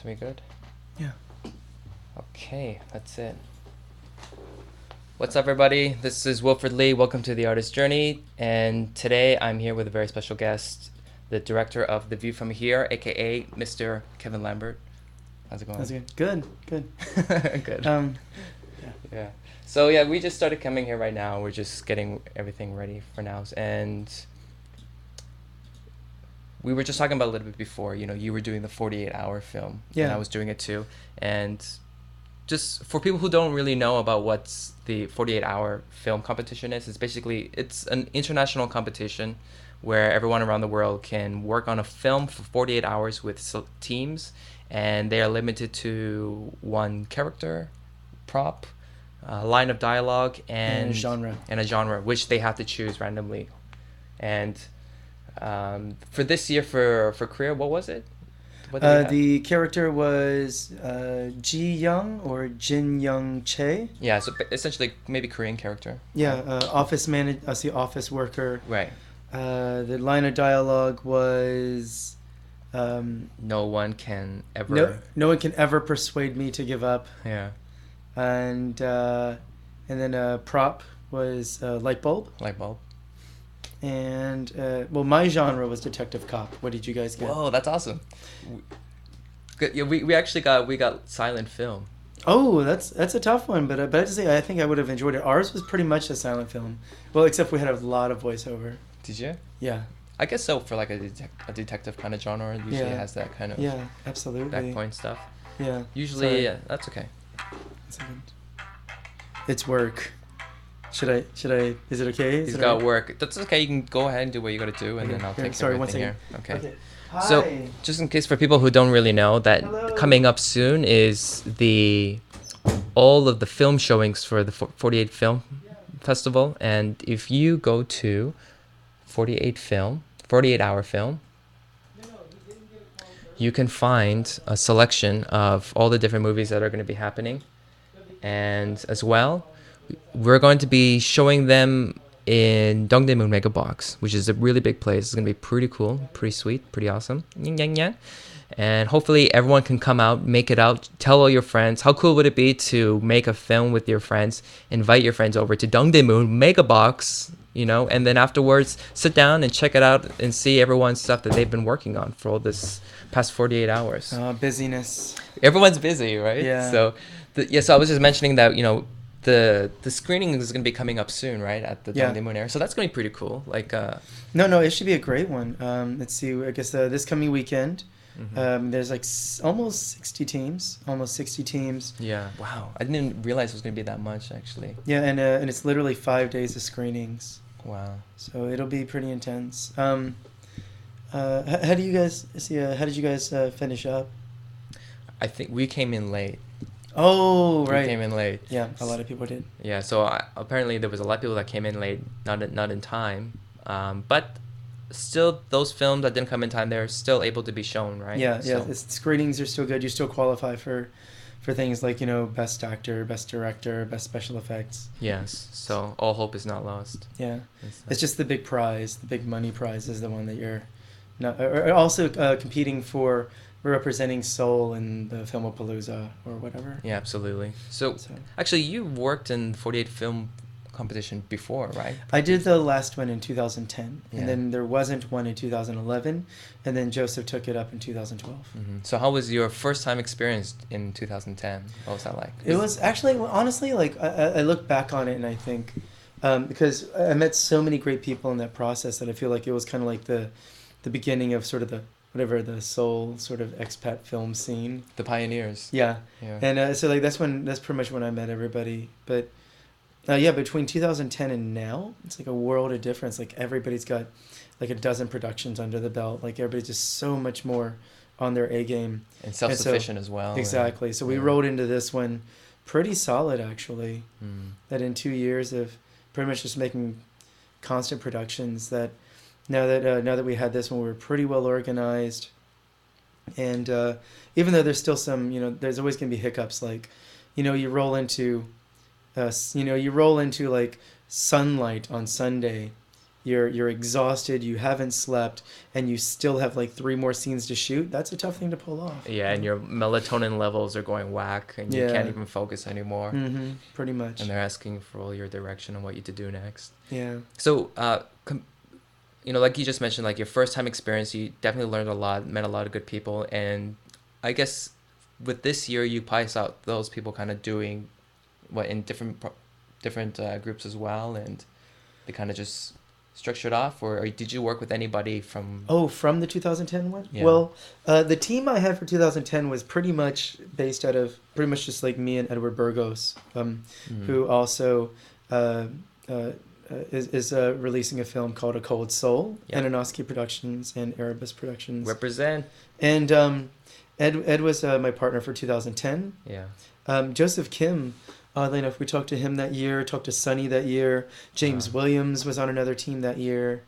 we good? Yeah. Okay, that's it. What's up, everybody? This is Wilfred Lee. Welcome to The Artist Journey. And today I'm here with a very special guest, the director of The View From Here, aka Mr. Kevin Lambert. How's it going? That's good. Good. Good. Yeah. Yeah. So yeah, we just started coming here right now. We're just getting everything ready for now. And we were just talking about a little bit before, you were doing the 48-hour film. Yeah. And I was doing it too. And just for people who don't really know about what the 48-hour film competition is, it's an international competition where everyone around the world can work on a film for 48 hours with teams, and they are limited to one character, prop, line of dialogue, and a genre, which they have to choose randomly. And for this year, for Korea, what was it? The character was Ji Young or Jin Young Che. Yeah, so essentially maybe Korean character. Yeah, office worker. Right. The line of dialogue was no one can ever. No one can ever persuade me to give up. Yeah. And then prop was light bulb. Light bulb. And my genre was detective cop. What did you guys get? Whoa, that's awesome. Yeah, we actually got silent film. Oh, that's a tough one, but I have to say I think I would have enjoyed it. Ours was pretty much a silent film, well, except we had a lot of voiceover. Did you? Yeah. I guess so, for like a detective kind of genre. Usually has that kind of absolutely backpoint stuff. Yeah. Usually, that's okay. It's work. Should I? Is it okay? He's got work. That's okay. You can go ahead and do what you got to do, and then I'll take everything here. Okay. Hi. So, just in case for people who don't really know, that coming up soon is all of the film showings for the 48 Film Festival, and if you go to 48-hour film, you can find a selection of all the different movies that are going to be happening, and as well, we're going to be showing them in Dongdaemun Mega Box, which is a really big place. It's going to be pretty cool, pretty sweet, pretty awesome. And hopefully everyone can come out, make it out, tell all your friends. How cool would it be to make a film with your friends, invite your friends over to Dongdaemun Mega Box, and then afterwards sit down and check it out and see everyone's stuff that they've been working on for all this past 48 hours. Busyness. Everyone's busy, right? Yeah. So I was just mentioning that, the screening is going to be coming up soon, right, at the Dongdaemun area. So that's going to be pretty cool. No, it should be a great one. Let's see. I guess this coming weekend, there's like almost 60 teams. Yeah. Wow. I didn't realize it was going to be that much, actually. Yeah, and it's literally 5 days of screenings. Wow. So it'll be pretty intense. How did you guys finish up? I think we came in late. Oh, right. We came in late. Yeah, a lot of people did. Yeah, so apparently there was a lot of people that came in late, not in time. But still, those films that didn't come in time, they're still able to be shown, right? Yeah. Screenings are still good. You still qualify for things like, best actor, best director, best special effects. Yes, so all hope is not lost. Yeah. It's just the big prize, the big money prize is the one that you're not... Or also competing for... We're representing Seoul in the Filmapalooza or whatever. Yeah, absolutely. So actually, you worked in 48 film competition before, right? I did the last one in 2010, and then there wasn't one in 2011, and then Joseph took it up in 2012. Mm-hmm. So how was your first time experience in 2010? What was that like? It was actually, honestly, like I look back on it and I think, because I met so many great people in that process that I feel like it was kind of like the beginning of sort of the Seoul sort of expat film scene. The pioneers. Yeah. And so like that's pretty much when I met everybody. But between 2010 and now, it's like a world of difference. Like everybody's got like a dozen productions under the belt. Like everybody's just so much more on their A game. And self-sufficient as well. Exactly. So we rolled into this one pretty solid, actually. That in 2 years of pretty much just making constant productions, that now that we had this one, we were pretty well organized. And even though there's still some, there's always going to be hiccups. Like, you roll into like Sunlight on Sunday, you're exhausted, you haven't slept, and you still have like 3 more scenes to shoot. That's a tough thing to pull off. Yeah, and your melatonin levels are going whack, and you can't even focus anymore. Pretty much. And they're asking for all your direction on what you to do next. Yeah. So, like you just mentioned, like your first time experience, you definitely learned a lot, met a lot of good people, and I guess with this year, you probably saw those people kind of doing what in different groups as well, and they kind of just structured off, or did you work with anybody from? Oh, from the 2010 one? Yeah. Well, the team I had for 2010 was pretty much based out of pretty much just like me and Edward Burgos, who also is releasing a film called A Cold Soul, Ananoski Productions and Erebus Productions. Represent. And Ed was my partner for 2010. Yeah. Joseph Kim, oddly enough, we talked to him that year, talked to Sonny that year. James Williams was on another team that year.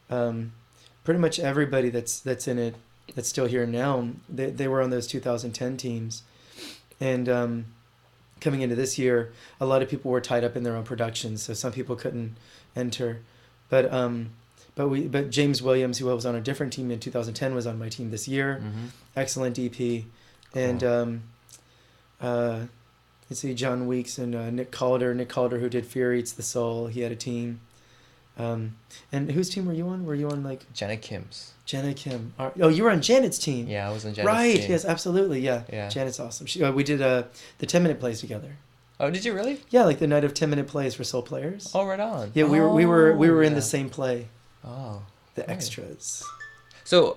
Pretty much everybody that's in it, that's still here now, they were on those 2010 teams. And coming into this year, a lot of people were tied up in their own productions, so some people couldn't enter. But James Williams, who was on a different team in 2010, was on my team this year. Excellent DP. And let's see, John Weeks and Nick Calder. Nick Calder, who did Fear Eats the Soul, he had a team. And whose team were you on? Were you on like Jenna Kim's? Jenna Kim. Oh, you were on Janet's team. Yeah, I was on Janet's right, team. yes, absolutely, yeah. Janet's awesome. We did the 10-minute plays together. Oh, did you really? Yeah, like the night of 10-minute plays for Soul Players. Oh, right on. Yeah, we were in the same play. Oh, the extras. So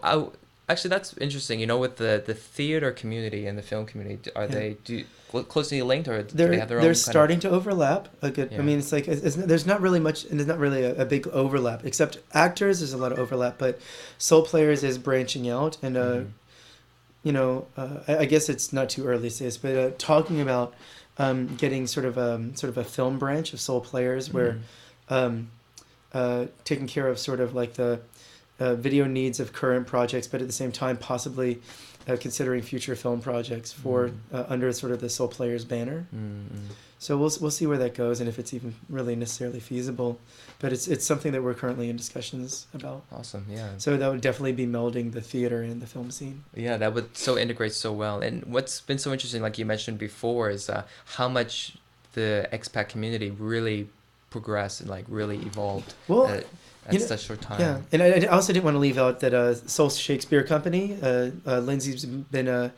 actually, that's interesting. With the theater community and the film community, are they closely linked, or do they have their own? They're starting to overlap a good. Yeah. I mean, it's like there's not really much, and there's not really a big overlap. Except actors, there's a lot of overlap, but Soul Players is branching out, and I guess it's not too early to say this, but talking about getting sort of a film branch of Soul Players where taking care of sort of like the video needs of current projects, but at the same time possibly considering future film projects for under sort of the Soul Players banner. So we'll see where that goes, and if it's even really necessarily feasible. But it's something that we're currently in discussions about. Awesome, yeah. So that would definitely be melding the theater and the film scene. Yeah, that would so integrate so well. And what's been so interesting, like you mentioned before, is how much the expat community really progressed and like really evolved. Well. At such short time. Yeah, and I also didn't want to leave out that Soul Shakespeare Company, Lindsay's been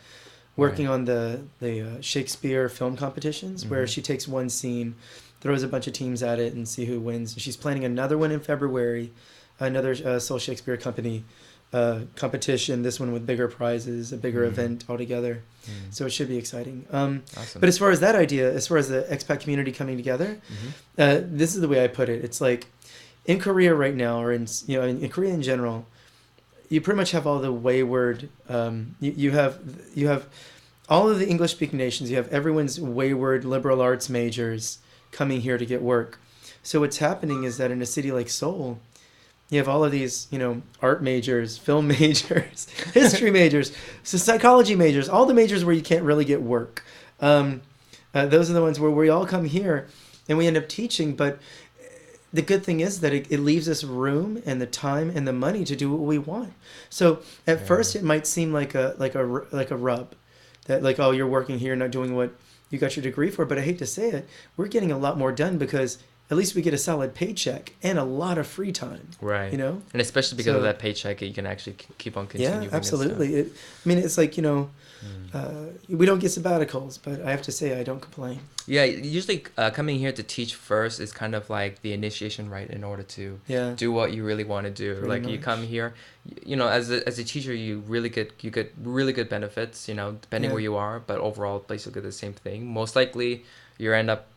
working on the Shakespeare film competitions, where she takes one scene, throws a bunch of teams at it, and see who wins. She's planning another one in February, another Soul Shakespeare Company competition, this one with bigger prizes, a bigger event altogether. So it should be exciting. Awesome. But as far as that idea, as far as the expat community coming together, this is the way I put it. It's like, in Korea right now, or in Korea in general, you pretty much have all the wayward. You have all of the English-speaking nations. You have everyone's wayward liberal arts majors coming here to get work. So what's happening is that in a city like Seoul, you have all of these, art majors, film majors, history majors, psychology majors, all the majors where you can't really get work. Those are the ones where we all come here and we end up teaching, but the good thing is that it leaves us room and the time and the money to do what we want. So at first it might seem like a rub, that like, oh, you're working here, not doing what you got your degree for. But I hate to say it, we're getting a lot more done because at least we get a solid paycheck and a lot of free time. Right. And especially because of that paycheck, you can actually keep on continuing. Yeah, absolutely. It's like, we don't get sabbaticals, but I have to say I don't complain. Yeah, usually coming here to teach first is kind of like the initiation right in order to do what you really want to do. Pretty like much. You come here, as a teacher, you get really good benefits, depending where you are, but overall basically the same thing. Most likely you end up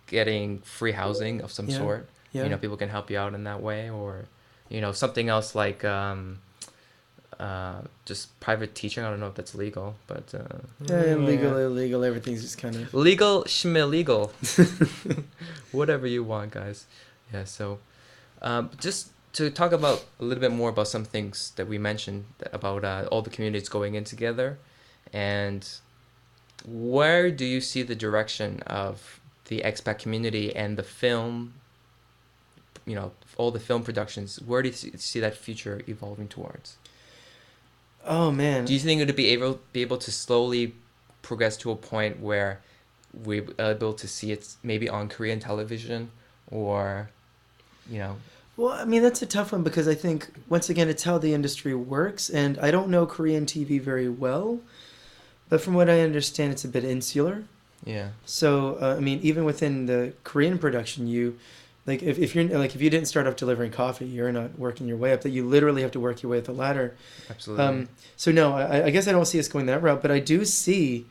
getting free housing of some sort. Yeah. People can help you out in that way, or something else like just private teaching. I don't know if that's legal, but legal, illegal, everything's just kind of legal, schmillegal, whatever you want, guys. Yeah. So, just to talk about a little bit more about some things that we mentioned about all the communities going in together, and where do you see the direction of the expat community and the film all the film productions, where do you see that future evolving towards? Oh man. Do you think it would be able to slowly progress to a point where we're able to see it maybe on Korean television, or, you know? Well, I mean, that's a tough one because I think, once again, it's how the industry works. And I don't know Korean TV very well, but from what I understand, it's a bit insular. Yeah. So, I mean, even within the Korean production, if you're like, if you didn't start off delivering coffee, you're not working your way up. That you literally have to work your way up the ladder. Absolutely. So no, I guess I don't see us going that route, but I do see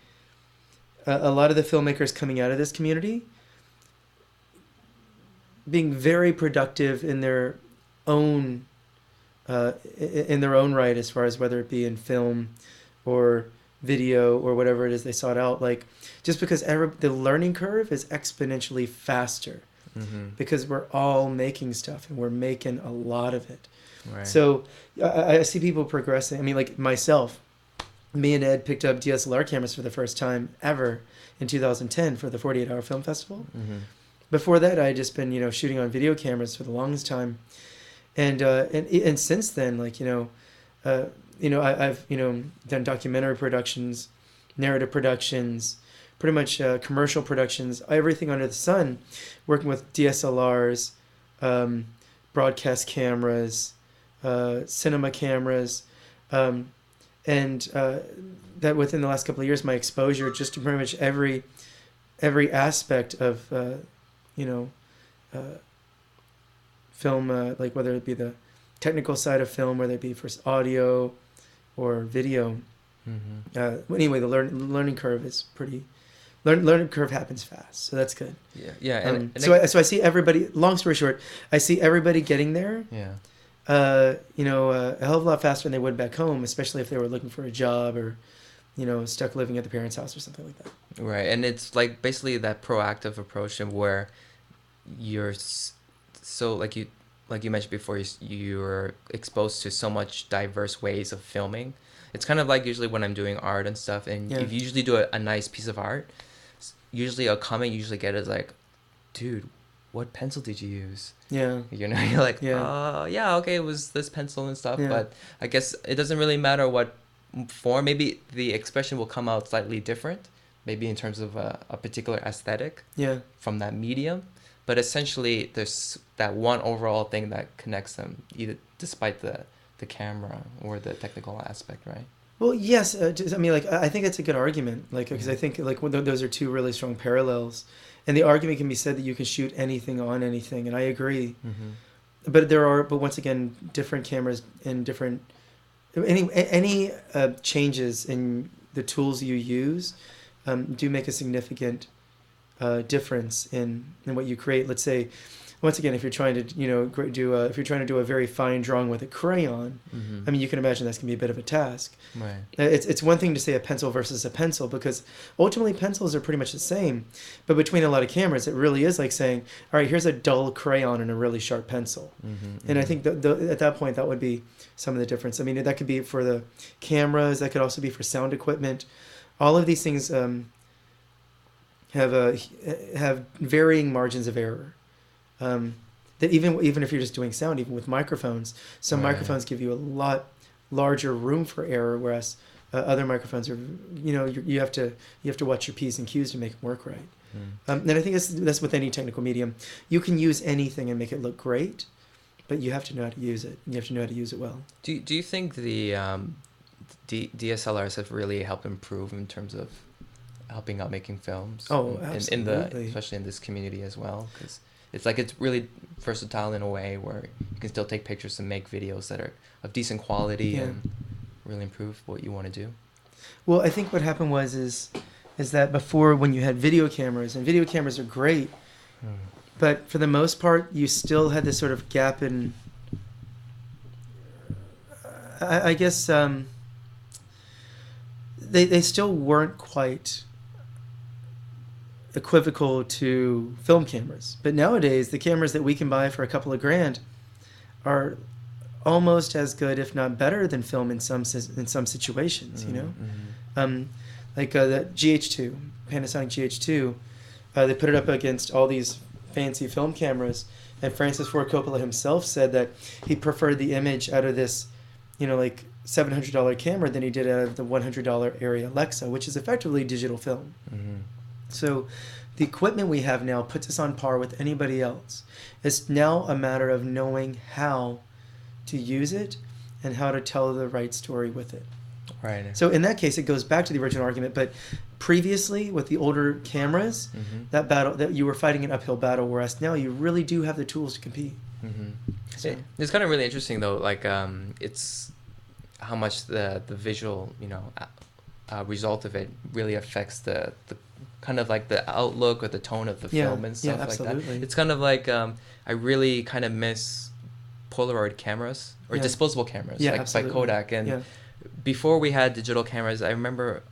a lot of the filmmakers coming out of this community being very productive in their own right, as far as whether it be in film or video or whatever it is they sought out. Like, just because the learning curve is exponentially faster, because we're all making stuff and we're making a lot of it. Right. So I see people progressing. I mean, like myself, me and Ed picked up DSLR cameras for the first time ever in 2010 for the 48-hour film festival. Before that, I had just been, shooting on video cameras for the longest time, and since then, like, I've done documentary productions, narrative productions, pretty much commercial productions, everything under the sun, working with DSLRs, broadcast cameras, cinema cameras, and that within the last couple of years, my exposure just to pretty much every aspect of film, like whether it be the technical side of film, whether it be for audio or video. Anyway, the learning curve is pretty. Learning curve happens fast, so that's good. Yeah. So I see everybody. Long story short, I see everybody getting there. Yeah. A hell of a lot faster than they would back home, especially if they were looking for a job or, stuck living at the parents' house or something like that. Right, and it's like basically that proactive approach, and where you're so like you mentioned before, you're exposed to so much diverse ways of filming. It's kind of like usually when I'm doing art and stuff, and if you usually do a nice piece of art, usually a comment you usually get is like, dude, what pencil did you use? Yeah. You're like, okay, it was this pencil and stuff. But I guess it doesn't really matter what form. Maybe the expression will come out slightly different, maybe in terms of a particular aesthetic from that medium. But essentially, there's that one overall thing that connects them, either despite the camera or the technical aspect, right? Well, yes. I mean, like, I think that's a good argument, like, because I think, like, those are two really strong parallels. And the argument can be said that you can shoot anything on anything, and I agree. But but once again, different cameras and different any changes in the tools you use do make a significant difference in what you create. Let's say, once again, if you're trying to do a very fine drawing with a crayon, I mean, you can imagine that's gonna be a bit of a task. Right. It's one thing to say a pencil versus a pencil, because ultimately pencils are pretty much the same, but between a lot of cameras, it really is like saying, all right, here's a dull crayon and a really sharp pencil. And I think at that point, that would be some of the difference. I mean, that could be for the cameras, that could also be for sound equipment. All of these things have varying margins of error. That even if you're just doing sound, even with microphones, some microphones give you a lot larger room for error, whereas other microphones are, you have to watch your P's and Q's to make them work right. And I think that's with any technical medium. You can use anything and make it look great, but you have to know how to use it. You have to know how to use it well. Do you think the DSLRs have really helped improve in terms of helping out making films? Oh, absolutely. Especially in this community as well, because it's like it's really versatile in a way where you can still take pictures and make videos that are of decent quality and really improve what you want to do. Well, I think what happened is that before, when you had video cameras, and video cameras are great, but for the most part, you still had this sort of gap in, I guess, they still weren't quite equivocal to film cameras. But nowadays, the cameras that we can buy for a couple of grand are almost as good, if not better, than film in some situations. Like the GH2, Panasonic GH2, they put it up against all these fancy film cameras, And Francis Ford Coppola himself said that he preferred the image out of this, like $700 camera than he did out of the $100 Arri Alexa, which is effectively digital film. Mm-hmm. So the equipment we have now puts us on par with anybody else. It's now a matter of knowing how to use it and how to tell the right story with it. Right. So in that case, it goes back to the original argument. But previously, with the older cameras, that you were fighting an uphill battle, whereas now you really do have the tools to compete. Mm-hmm. So. It's kind of really interesting though. Like it's how much the visual result of it really affects the kind of like the outlook or the tone of the film and stuff like that. It's kind of like I really kind of miss Polaroid cameras or disposable cameras like by Kodak and. Before we had digital cameras, I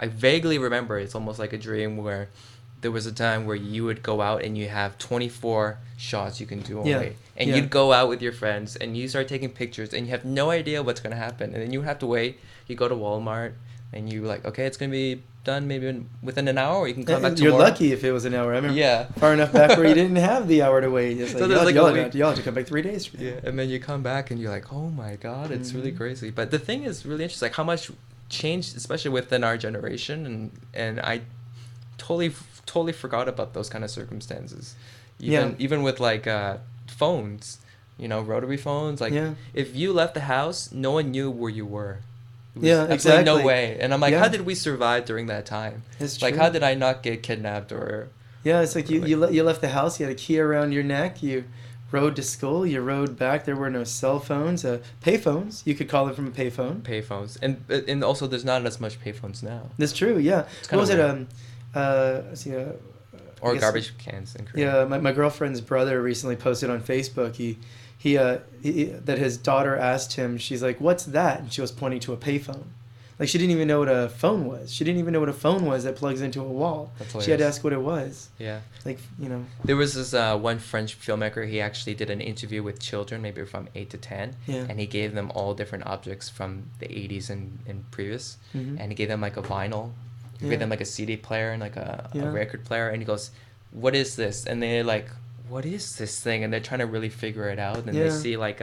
vaguely remember, it's almost like a dream where there was a time where you would go out and you have 24 shots you can do only. And you'd go out with your friends and you start taking pictures and you have no idea what's going to happen. And then you have to wait. You go to Walmart and you like, okay, it's going to be done maybe within an hour or you can come back tomorrow. You're lucky if it was an hour. I remember far enough back where you didn't have the hour to wait. It's like, so y'all have to come back 3 days from now. Yeah, and then you come back and you're like, oh my God, it's really crazy. But the thing is really interesting, like how much changed, especially within our generation. And I totally forgot about those kind of circumstances. Even with like phones, rotary phones. Like if you left the house, no one knew where you were. Exactly. No way. And I'm like, how did we survive during that time? It's true. Like, how did I not get kidnapped or... Yeah, it's like you left the house, you had a key around your neck, you rode to school, you rode back, there were no cell phones, payphones, you could call them from a payphone. Payphones. And also there's not as much payphones now. That's true, yeah. What was it? Or garbage cans in Korea. Yeah, my girlfriend's brother recently posted on Facebook, he that his daughter asked him, she's like, what's that? And she was pointing to a payphone. Like, she didn't even know what a phone was. She didn't even know what a phone was that plugs into a wall. She had to ask what it was. Yeah. Like, There was this one French filmmaker, he actually did an interview with children, maybe from 8 to 10. Yeah. And he gave them all different objects from the 80s and previous. Mm-hmm. And he gave them like a vinyl. He gave them like a CD player and like a record player. And he goes, what is this? And they're like, what is this thing? And they're trying to really figure it out. And they see like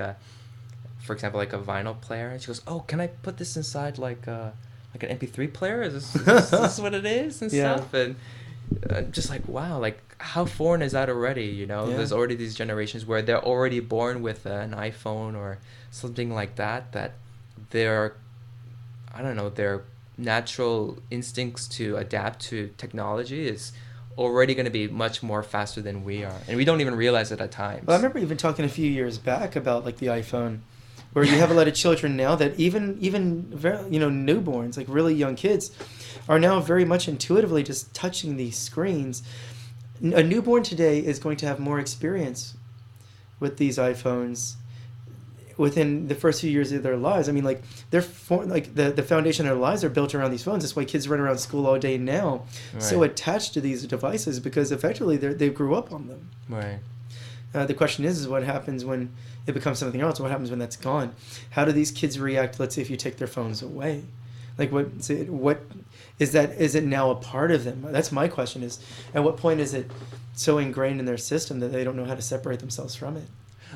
for example, like a vinyl player. And she goes, oh, can I put this inside like an MP3 player? Is this what it is? And stuff. And just like, wow, like how foreign is that already? There's already these generations where they're already born with an iPhone or something like that their natural instincts to adapt to technology is already going to be much more faster than we are, and we don't even realize it at times. Well, I remember even talking a few years back about like the iPhone, where you have a lot of children now that even very, newborns, like really young kids, are now very much intuitively just touching these screens. A newborn today is going to have more experience with these iPhones within the first few years of their lives. I mean, like the foundation of their lives are built around these phones. That's why kids run around school all day now, so attached to these devices, because effectively they grew up on them. Right. The question is what happens when it becomes something else? What happens when that's gone? How do these kids react? Let's say if you take their phones away, like what is that? Is it now a part of them? That's my question. Is at what point is it so ingrained in their system that they don't know how to separate themselves from it?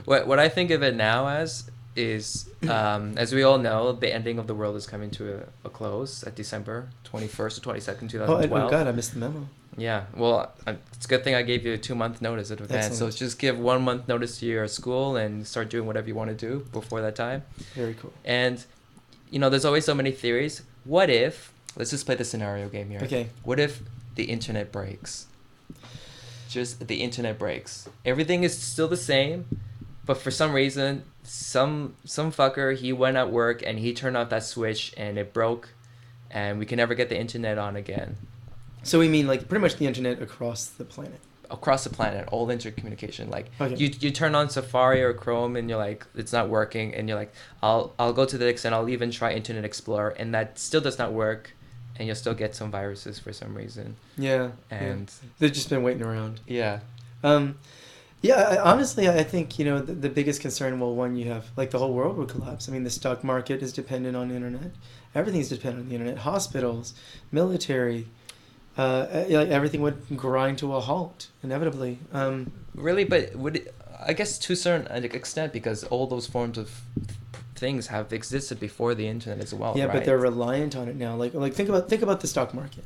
What I think of it now as is, as we all know, the ending of the world is coming to a close at December 21st or 22nd, 2012. Oh, God, I missed the memo. Yeah, well, it's a good thing I gave you a 2-month notice in advance. Excellent. So just give 1 month notice to your school and start doing whatever you want to do before that time. Very cool. And, there's always so many theories. What if, let's just play the scenario game here. Okay. What if the internet breaks? Just the internet breaks. Everything is still the same, but for some reason, some fucker, he went at work and he turned off that switch and it broke and we can never get the internet on again. So we mean like pretty much the internet across the planet? Across the planet, all intercommunication. Like okay. you turn on Safari or Chrome and you're like, it's not working, and you're like, I'll go to the extent, I'll even try Internet Explorer, and that still does not work, and you'll still get some viruses for some reason. Yeah. And they've just been waiting around. Yeah. Honestly, I think, the biggest concern, one, you have, like, the whole world would collapse. I mean, the stock market is dependent on the internet. Everything's dependent on the internet. Hospitals, military, everything would grind to a halt, inevitably. Really? But I guess to a certain extent, because all those forms of things have existed before the internet as well. Yeah, right? but they're reliant on it now. Like think about the stock market.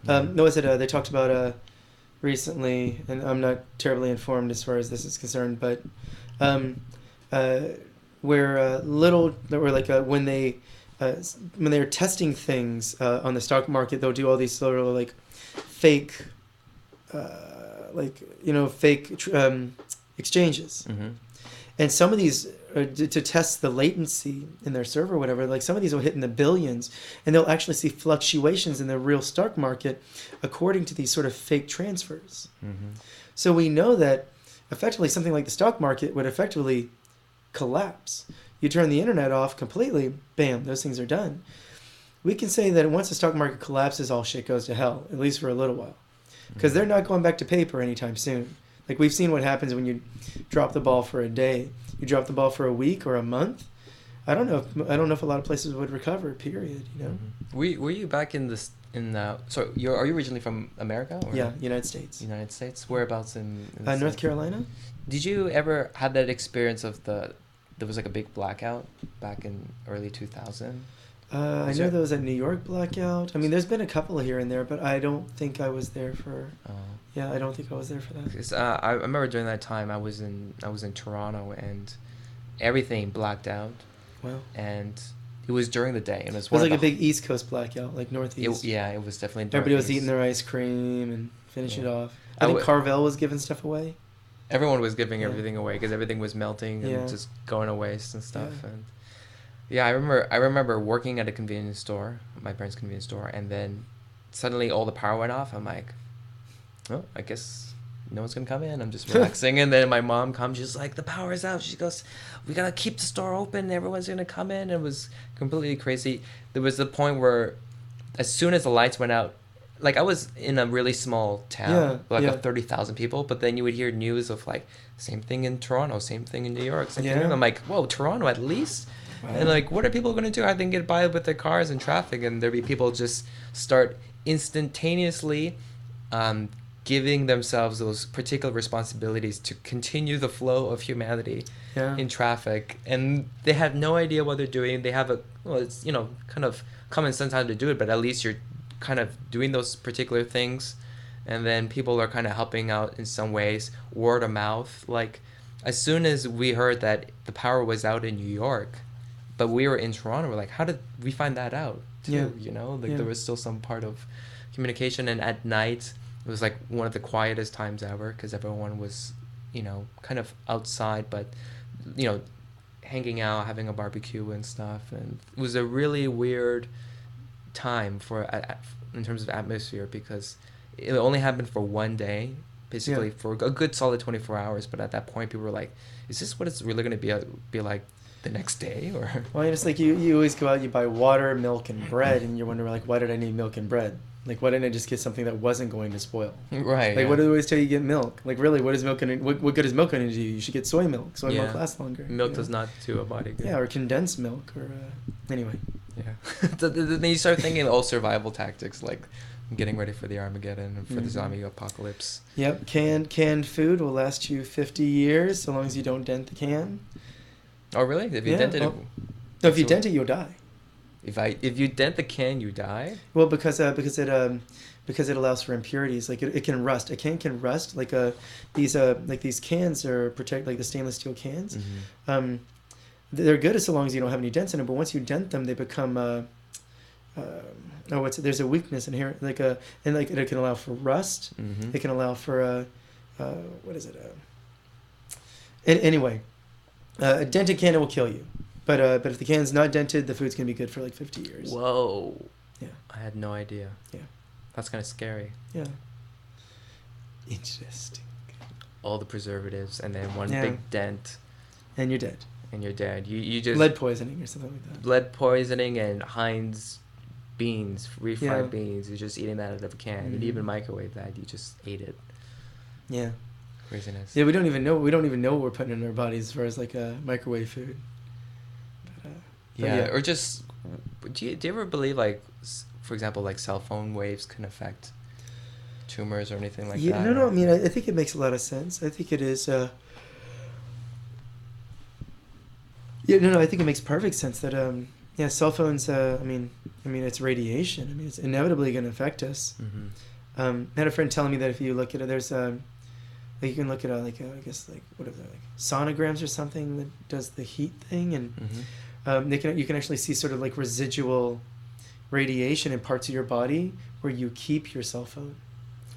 Mm. No, was it? They talked about recently, and I'm not terribly informed as far as this is concerned, but um, uh, where when they're testing things on the stock market, they'll do all these sort of like fake, exchanges. Mm-hmm. And some of these, to test the latency in their server or whatever, like some of these will hit in the billions, and they'll actually see fluctuations in the real stock market according to these sort of fake transfers. Mm-hmm. So we know that effectively something like the stock market would effectively collapse. You turn the internet off completely, bam, those things are done. We can say that once the stock market collapses, all shit goes to hell, at least for a little while. Because they're not going back to paper anytime soon. Like we've seen what happens when you drop the ball for a day. You drop the ball for a week or a month. I don't know if a lot of places would recover. Period. You know. Mm-hmm. Were you back in this So are you originally from America? Or? Yeah, United States. United States. Whereabouts in North Carolina. Did you ever have that experience of there was like a big blackout back in early 2000? I know there was a New York blackout. I mean, there's been a couple here and there, but I don't think I was there for. Yeah, I don't think I was there for that. 'Cause, I remember during that time I was in Toronto and everything blacked out. Wow. And it was during the day. And it was like a big East Coast blackout, like Northeast. It was definitely. Everybody was eating their ice cream and finishing it off. I think w- Carvel was giving stuff away. Everyone was giving everything away because everything was melting and just going to waste and stuff. Yeah. And yeah, I remember working at a convenience store, my parents' convenience store, and then suddenly all the power went off. I'm like, oh, I guess no one's gonna come in. I'm just relaxing. And then my mom comes, she's like, the power's out. She goes, we gotta keep the store open. Everyone's gonna come in. It was completely crazy. There was a point where as soon as the lights went out, like I was in a really small town, of 30,000 people, but then you would hear news of like same thing in Toronto, same thing in New York, same thing. I'm like, whoa, Toronto at least? Wow. And like, what are people going to do? How they can get by with their cars and traffic? And there'd be people just start instantaneously giving themselves those particular responsibilities to continue the flow of humanity in traffic. And they have no idea what they're doing. They have it's, kind of common sense how to do it, but at least you're kind of doing those particular things. And then people are kind of helping out in some ways, word of mouth. Like, as soon as we heard that the power was out in New York, but we were in Toronto, we're like, how did we find that out too? There was still some part of communication. And at night it was like one of the quietest times ever because everyone was kind of outside, but hanging out, having a barbecue and stuff. And it was a really weird time in terms of atmosphere because it only happened for one day, basically for a good solid 24 hours. But at that point people were like, is this what it's really going to be like the next day? Or well, it's like you always go out, you buy water, milk, and bread, and you're wondering like, why did I need milk and bread? Like, why didn't I just get something that wasn't going to spoil? Right. Like, what do they always tell you? Get milk. Like, really, what is milk going to? What good is milk going to do? You should get soy milk. Soy milk lasts longer. Milk does not do a body good. Yeah, or condensed milk, or anyway. Yeah. Then you start thinking all survival tactics, like getting ready for the Armageddon and for the zombie apocalypse. Yep. Canned food will last you 50 years so long as you don't dent the can. Oh, really? If you dent it... No, if you dent it, you'll die. If you dent the can, you die? Well, because it allows for impurities. Like it can rust. A can can rust. Like these cans are protect, like the stainless steel cans. Mm-hmm. They're good so long as you don't have any dents in them. But once you dent them, they become there's a weakness inherent. It can allow for rust. Mm-hmm. It can allow for anyway. A dented can will kill you, but if the can's not dented, the food's gonna be good for like 50 years. Whoa! Yeah, I had no idea. Yeah, that's kind of scary. Yeah, interesting. All the preservatives, and then one big dent, and you're dead. And you're dead. You just lead poisoning or something like that. Lead poisoning and Heinz beans, refried beans. You're just eating that out of a can. Mm-hmm. You didn't even microwave that. You just ate it. Yeah. Craziness. Yeah, we don't even know what we're putting in our bodies as far as like microwave food. Or just do you ever believe, like, for example, like cell phone waves can affect tumors or anything like that? No. I mean, I think it makes a lot of sense. I think it is. Yeah, no, I think it makes perfect sense that yeah, cell phones. I mean, it's radiation. I mean, it's inevitably going to affect us. I had a friend telling me that if you look at it, there's like you can look at I guess like whatever like sonograms or something that does the heat thing, and you can actually see sort of like residual radiation in parts of your body where you keep your cell phone.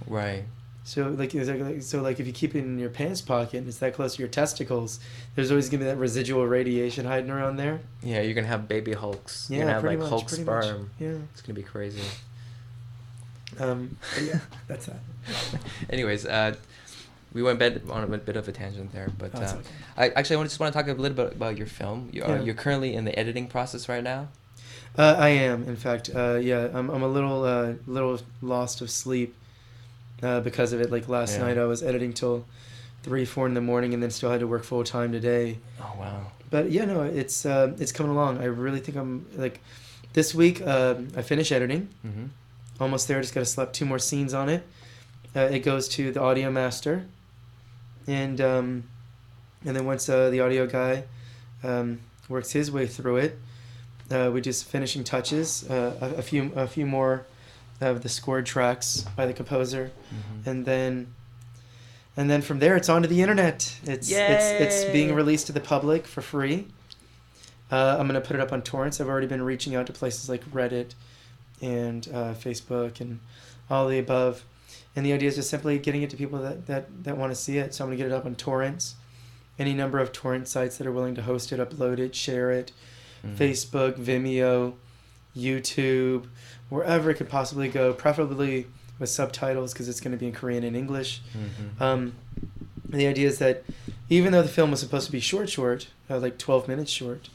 Right. So like if you keep it in your pants pocket and it's that close to your testicles, there's always gonna be that residual radiation hiding around there. Yeah, you're gonna have baby Hulks. Yeah, you're gonna have pretty like much, Hulk pretty sperm. much. Yeah. It's gonna be crazy. But yeah, that's that. Anyways, we went on a bit of a tangent there, but Oh, it's okay. I just want to talk a little bit about your film. You're currently in the editing process right now. I am, in fact. Yeah, I'm a little lost of sleep because of it. Like last night, I was editing till 3-4 in the morning, and then still had to work full time today. Oh wow! But yeah, no, it's coming along. I really think I'm like, this week I finished editing. Mm-hmm. Almost there. Just got to slap 2 more scenes on it. It goes to the audio master, and then once the audio guy works his way through it, we just finishing touches, a few more of the scored tracks by the composer, and then from there it's on to the internet. It's being released to the public for free. I'm gonna put it up on torrents. I've already been reaching out to places like Reddit and Facebook and all the above, and the idea is just simply getting it to people that want to see it. So I'm gonna get it up on torrents, any number of torrent sites that are willing to host it, upload it, share it. Facebook, Vimeo, YouTube, wherever it could possibly go, preferably with subtitles because it's going to be in Korean and English. The idea is that even though the film was supposed to be short, like 12 minutes short,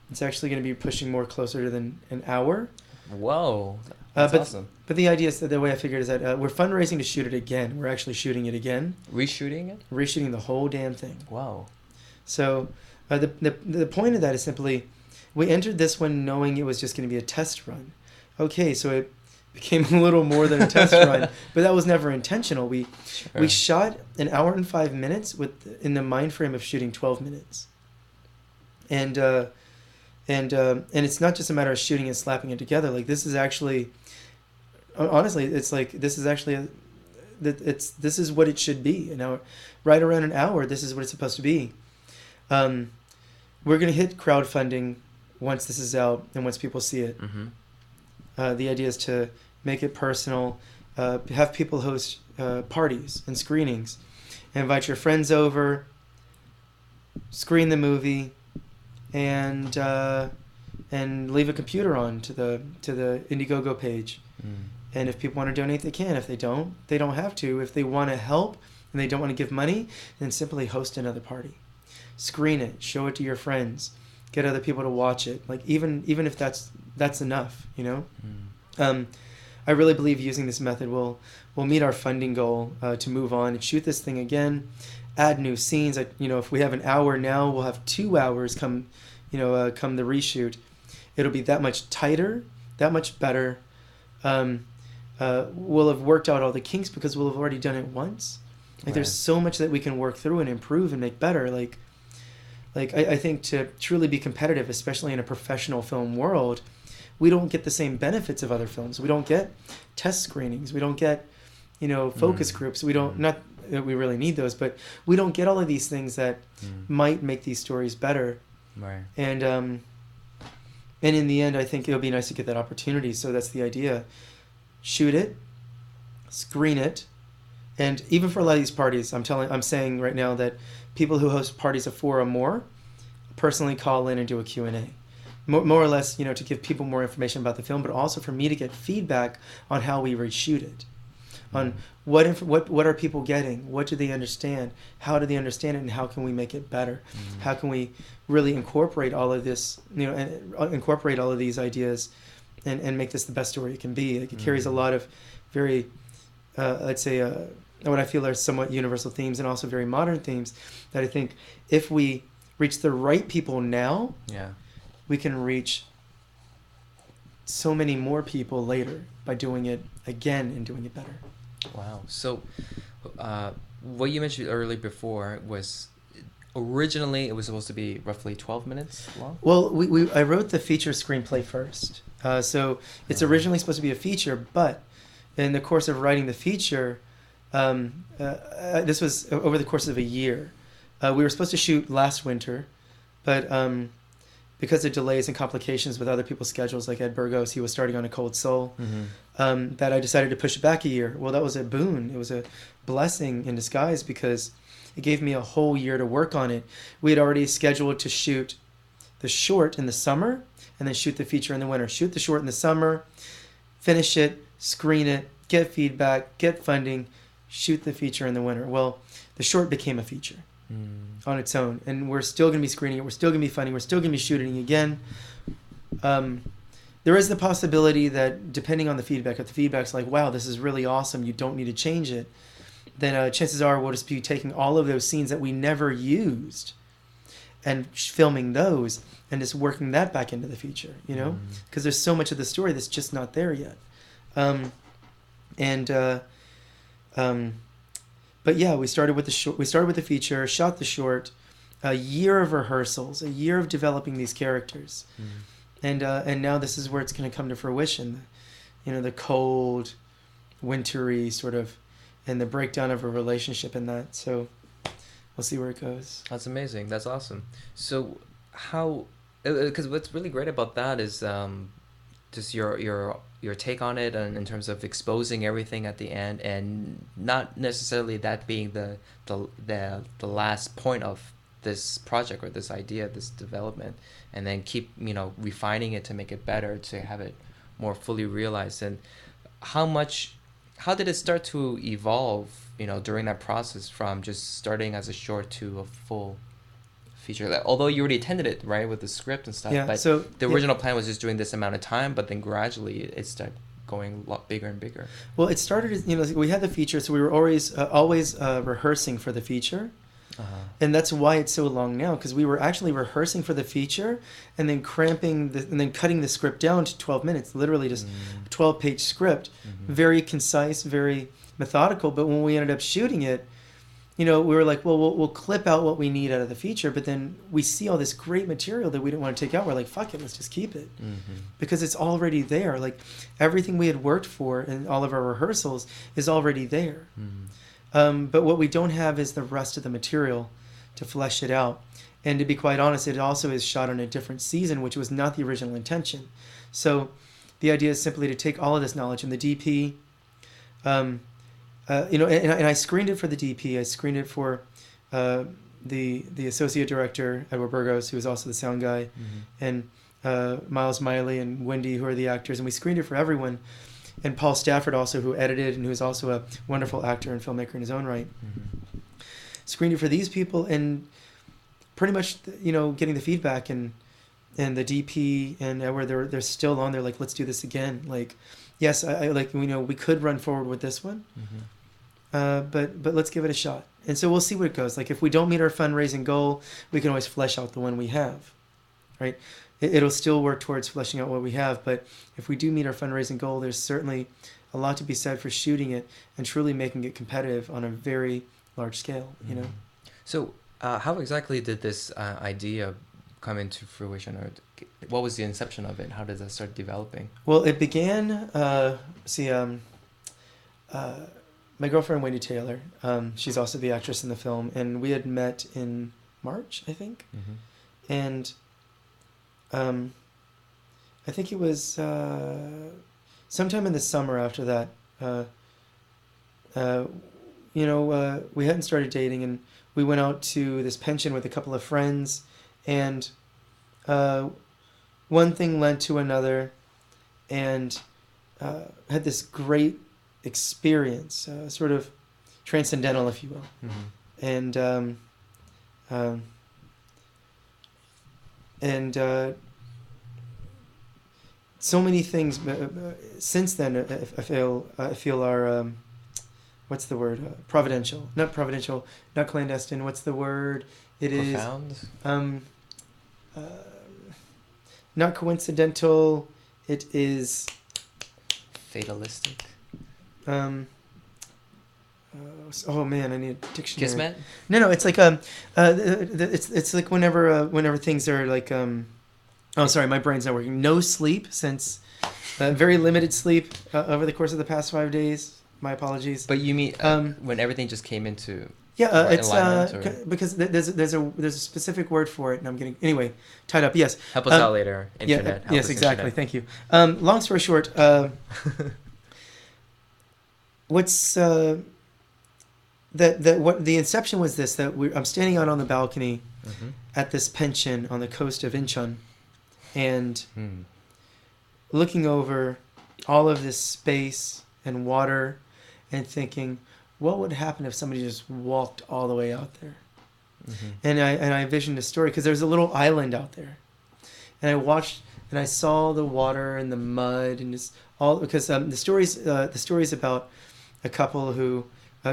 it's actually going to be pushing more closer to than an hour. Whoa, that's awesome. But the idea is that the way I figured is that we're fundraising to shoot it again. We're actually shooting it again. Reshooting it? Reshooting the whole damn thing. Wow. So the point of that is simply, we entered this one knowing it was just going to be a test run. Okay, so it became a little more than a test run, but that was never intentional. We shot 1 hour and 5 minutes in the mind frame of shooting 12 minutes, and it's not just a matter of shooting and slapping it together. Like this is actually, honestly, it's like this is actually this is what it should be. An hour, right around an hour. This is what it's supposed to be. We're gonna hit crowdfunding once this is out and once people see it. The idea is to make it personal, have people host parties and screenings, invite your friends over, screen the movie, and leave a computer on to the Indiegogo page. And if people want to donate, they can. If they don't have to. If they want to help and they don't want to give money, then simply host another party. Screen it, show it to your friends, get other people to watch it. Like even if that's enough, you know. I really believe using this method will meet our funding goal to move on and shoot this thing again, add new scenes. If we have an hour now, we'll have 2 hours come the reshoot. It'll be that much tighter, that much better. We'll have worked out all the kinks because we'll have already done it once. Like there's so much that we can work through and improve and make better. Like I think to truly be competitive, especially in a professional film world, we don't get the same benefits of other films. We don't get test screenings. We don't get, focus groups. We don't, not that we really need those, but we don't get all of these things that might make these stories better. Right. And in the end, I think it'll be nice to get that opportunity. So that's the idea. Shoot it, screen it, and even for a lot of these parties, I'm saying right now that people who host parties of 4 or more personally call in and do a Q&A. More or less, to give people more information about the film, but also for me to get feedback on how we reshoot it, on what are people getting, what do they understand, how do they understand it, and how can we make it better? How can we really incorporate all of this, and incorporate all of these ideas, and make this the best story it can be? Like it carries a lot of very, let's say, what I feel are somewhat universal themes and also very modern themes that I think if we reach the right people now, we can reach so many more people later by doing it again and doing it better. Wow. So what you mentioned earlier before was Originally, it was supposed to be roughly 12 minutes long. Well, I wrote the feature screenplay first. So it's originally supposed to be a feature, but in the course of writing the feature, this was over the course of a year. We were supposed to shoot last winter, but because of delays and complications with other people's schedules, like Ed Burgos, he was starting on A Cold Soul, that I decided to push it back a year. Well, that was a boon. It was a blessing in disguise because it gave me a whole year to work on it. We had already scheduled to shoot the short in the summer and then shoot the feature in the winter. Shoot the short in the summer, finish it, screen it, get feedback, get funding, shoot the feature in the winter. Well, the short became a feature on its own, and we're still going to be screening it. We're still going to be funding. We're still going to be shooting again. There is the possibility that depending on the feedback, if the feedback's like, wow, this is really awesome, you don't need to change it, then chances are we'll just be taking all of those scenes that we never used and filming those and just working that back into the feature, you know? Because there's so much of the story that's just not there yet. But yeah, we started with the short. We started with the feature, shot the short, a year of rehearsals, a year of developing these characters, and now this is where it's going to come to fruition. You know, the cold, wintry sort of, and the breakdown of a relationship in that. So we'll see where it goes. That's amazing. That's awesome. So how? Because what's really great about that is just your take on it, and in terms of exposing everything at the end, and not necessarily that being the last point of this project or this idea, this development, and then keep refining it to make it better, to have it more fully realized. And how did it start to evolve during that process from just starting as a short to a full feature? Although you already attended it, right, with the script and stuff, but so the original plan was just doing this amount of time, but then gradually it started going a lot bigger and bigger. Well, it started as, we had the feature, so we were always rehearsing for the feature. And that's why it's so long now, because we were actually rehearsing for the feature and then and then cutting the script down to 12 minutes, literally just a 12-page script, very concise, very methodical. But when we ended up shooting it, we were like, well, we'll clip out what we need out of the feature, but then we see all this great material that we didn't want to take out. We're like, fuck it, let's just keep it. Because it's already there. Like, everything we had worked for in all of our rehearsals is already there. But what we don't have is the rest of the material to flesh it out. And to be quite honest, it also is shot on a different season, which was not the original intention. So the idea is simply to take all of this knowledge, and the DP... and I screened it for the DP. I screened it for the associate director, Edward Burgos, who was also the sound guy, and Miles Miley and Wendy, who are the actors. And we screened it for everyone. And Paul Stafford also, who edited and who is also a wonderful actor and filmmaker in his own right. Screened it for these people, and pretty much, getting the feedback, and the DP and Edward, they're still on there, like, let's do this again. Like, yes, I like, we could run forward with this one. But let's give it a shot. And so we'll see what it goes. Like, if we don't meet our fundraising goal, we can always flesh out the one we have, right? It'll still work towards fleshing out what we have. But if we do meet our fundraising goal, there's certainly a lot to be said for shooting it and truly making it competitive on a very large scale, So how exactly did this idea come into fruition, or what was the inception of it? How did that start developing? Well, it began, my girlfriend, Wendy Taylor, she's also the actress in the film, and we had met in March, I think. And I think it was sometime in the summer after that, we hadn't started dating, and we went out to this pension with a couple of friends, and one thing led to another, and had this great experience, sort of transcendental, if you will. And so many things since then I feel are what's the word, providential, not clandestine, what's the word, Profound? Not coincidental, it is Fatalistic? Oh man, I need a dictionary. Kismet? No, it's like it's like whenever things are like oh, sorry, my brain's not working. No sleep since very limited sleep over the course of the past 5 days. My apologies. But you mean when everything just came into Yeah, it's alignment, because there's a specific word for it, and I'm getting anyway tied up. Yes, help us out later. Internet. Yeah, yes, exactly. Internet. Thank you. Long story short, what's that what the inception was this that I'm standing out on the balcony at this pension on the coast of Incheon, and looking over all of this space and water, and thinking, what would happen if somebody just walked all the way out there? And I envisioned a story because there's a little island out there, and I watched and I saw the water and the mud and just all because the stories about a couple who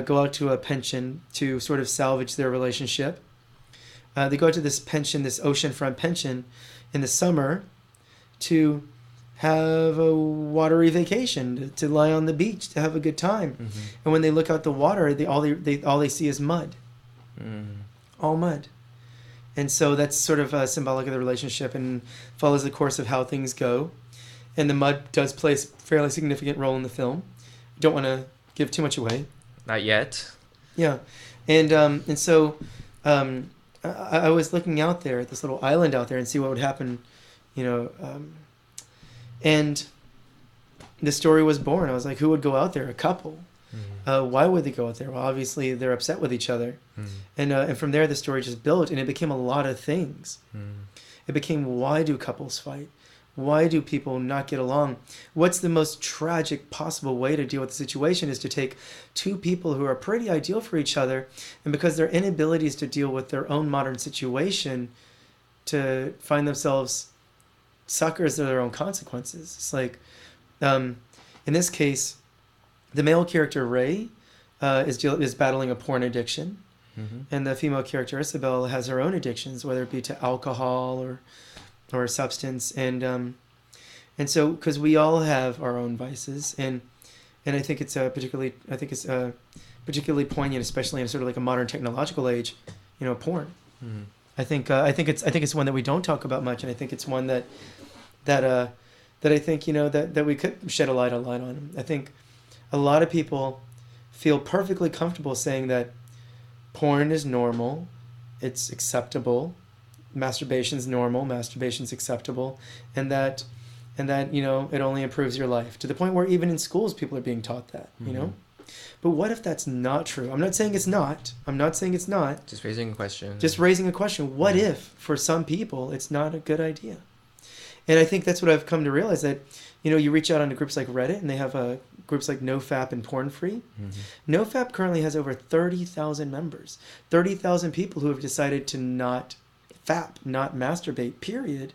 go out to a pension to sort of salvage their relationship. They go out to this pension, this oceanfront pension, in the summer, to have a watery vacation, to lie on the beach, to have a good time. And when they look out the water, all they see is mud, all mud. And so that's sort of symbolic of the relationship and follows the course of how things go. And the mud does play a fairly significant role in the film. Don't want to give too much away. Not yet. Yeah, and so I was looking out there at this little island out there and see what would happen, and the story was born. I was like, who would go out there? A couple. Why would they go out there? Well, obviously they're upset with each other, and from there the story just built, and it became a lot of things. It became, why do couples fight? Why do people not get along? What's the most tragic possible way to deal with the situation is to take two people who are pretty ideal for each other, and because their inabilities to deal with their own modern situation, to find themselves suckers of their own consequences. It's like, in this case, the male character Ray is battling a porn addiction, and the female character Isabel has her own addictions, whether it be to alcohol or substance, and so because we all have our own vices, and I think it's particularly poignant, especially in sort of like a modern technological age, porn. I think it's one that we don't talk about much, and I think it's one that I think that we could shed a light on. I think a lot of people feel perfectly comfortable saying that porn is normal, it's acceptable. Masturbation's normal, masturbation's acceptable, and that it only improves your life, to the point where even in schools people are being taught that. But what if that's not true? I'm not saying it's not. Just raising a question. What if for some people it's not a good idea? And I think that's what I've come to realize, that you reach out onto groups like Reddit, and they have groups like NoFap and Porn Free. NoFap currently has over 30,000 members, 30,000 people who have decided to not not masturbate, period,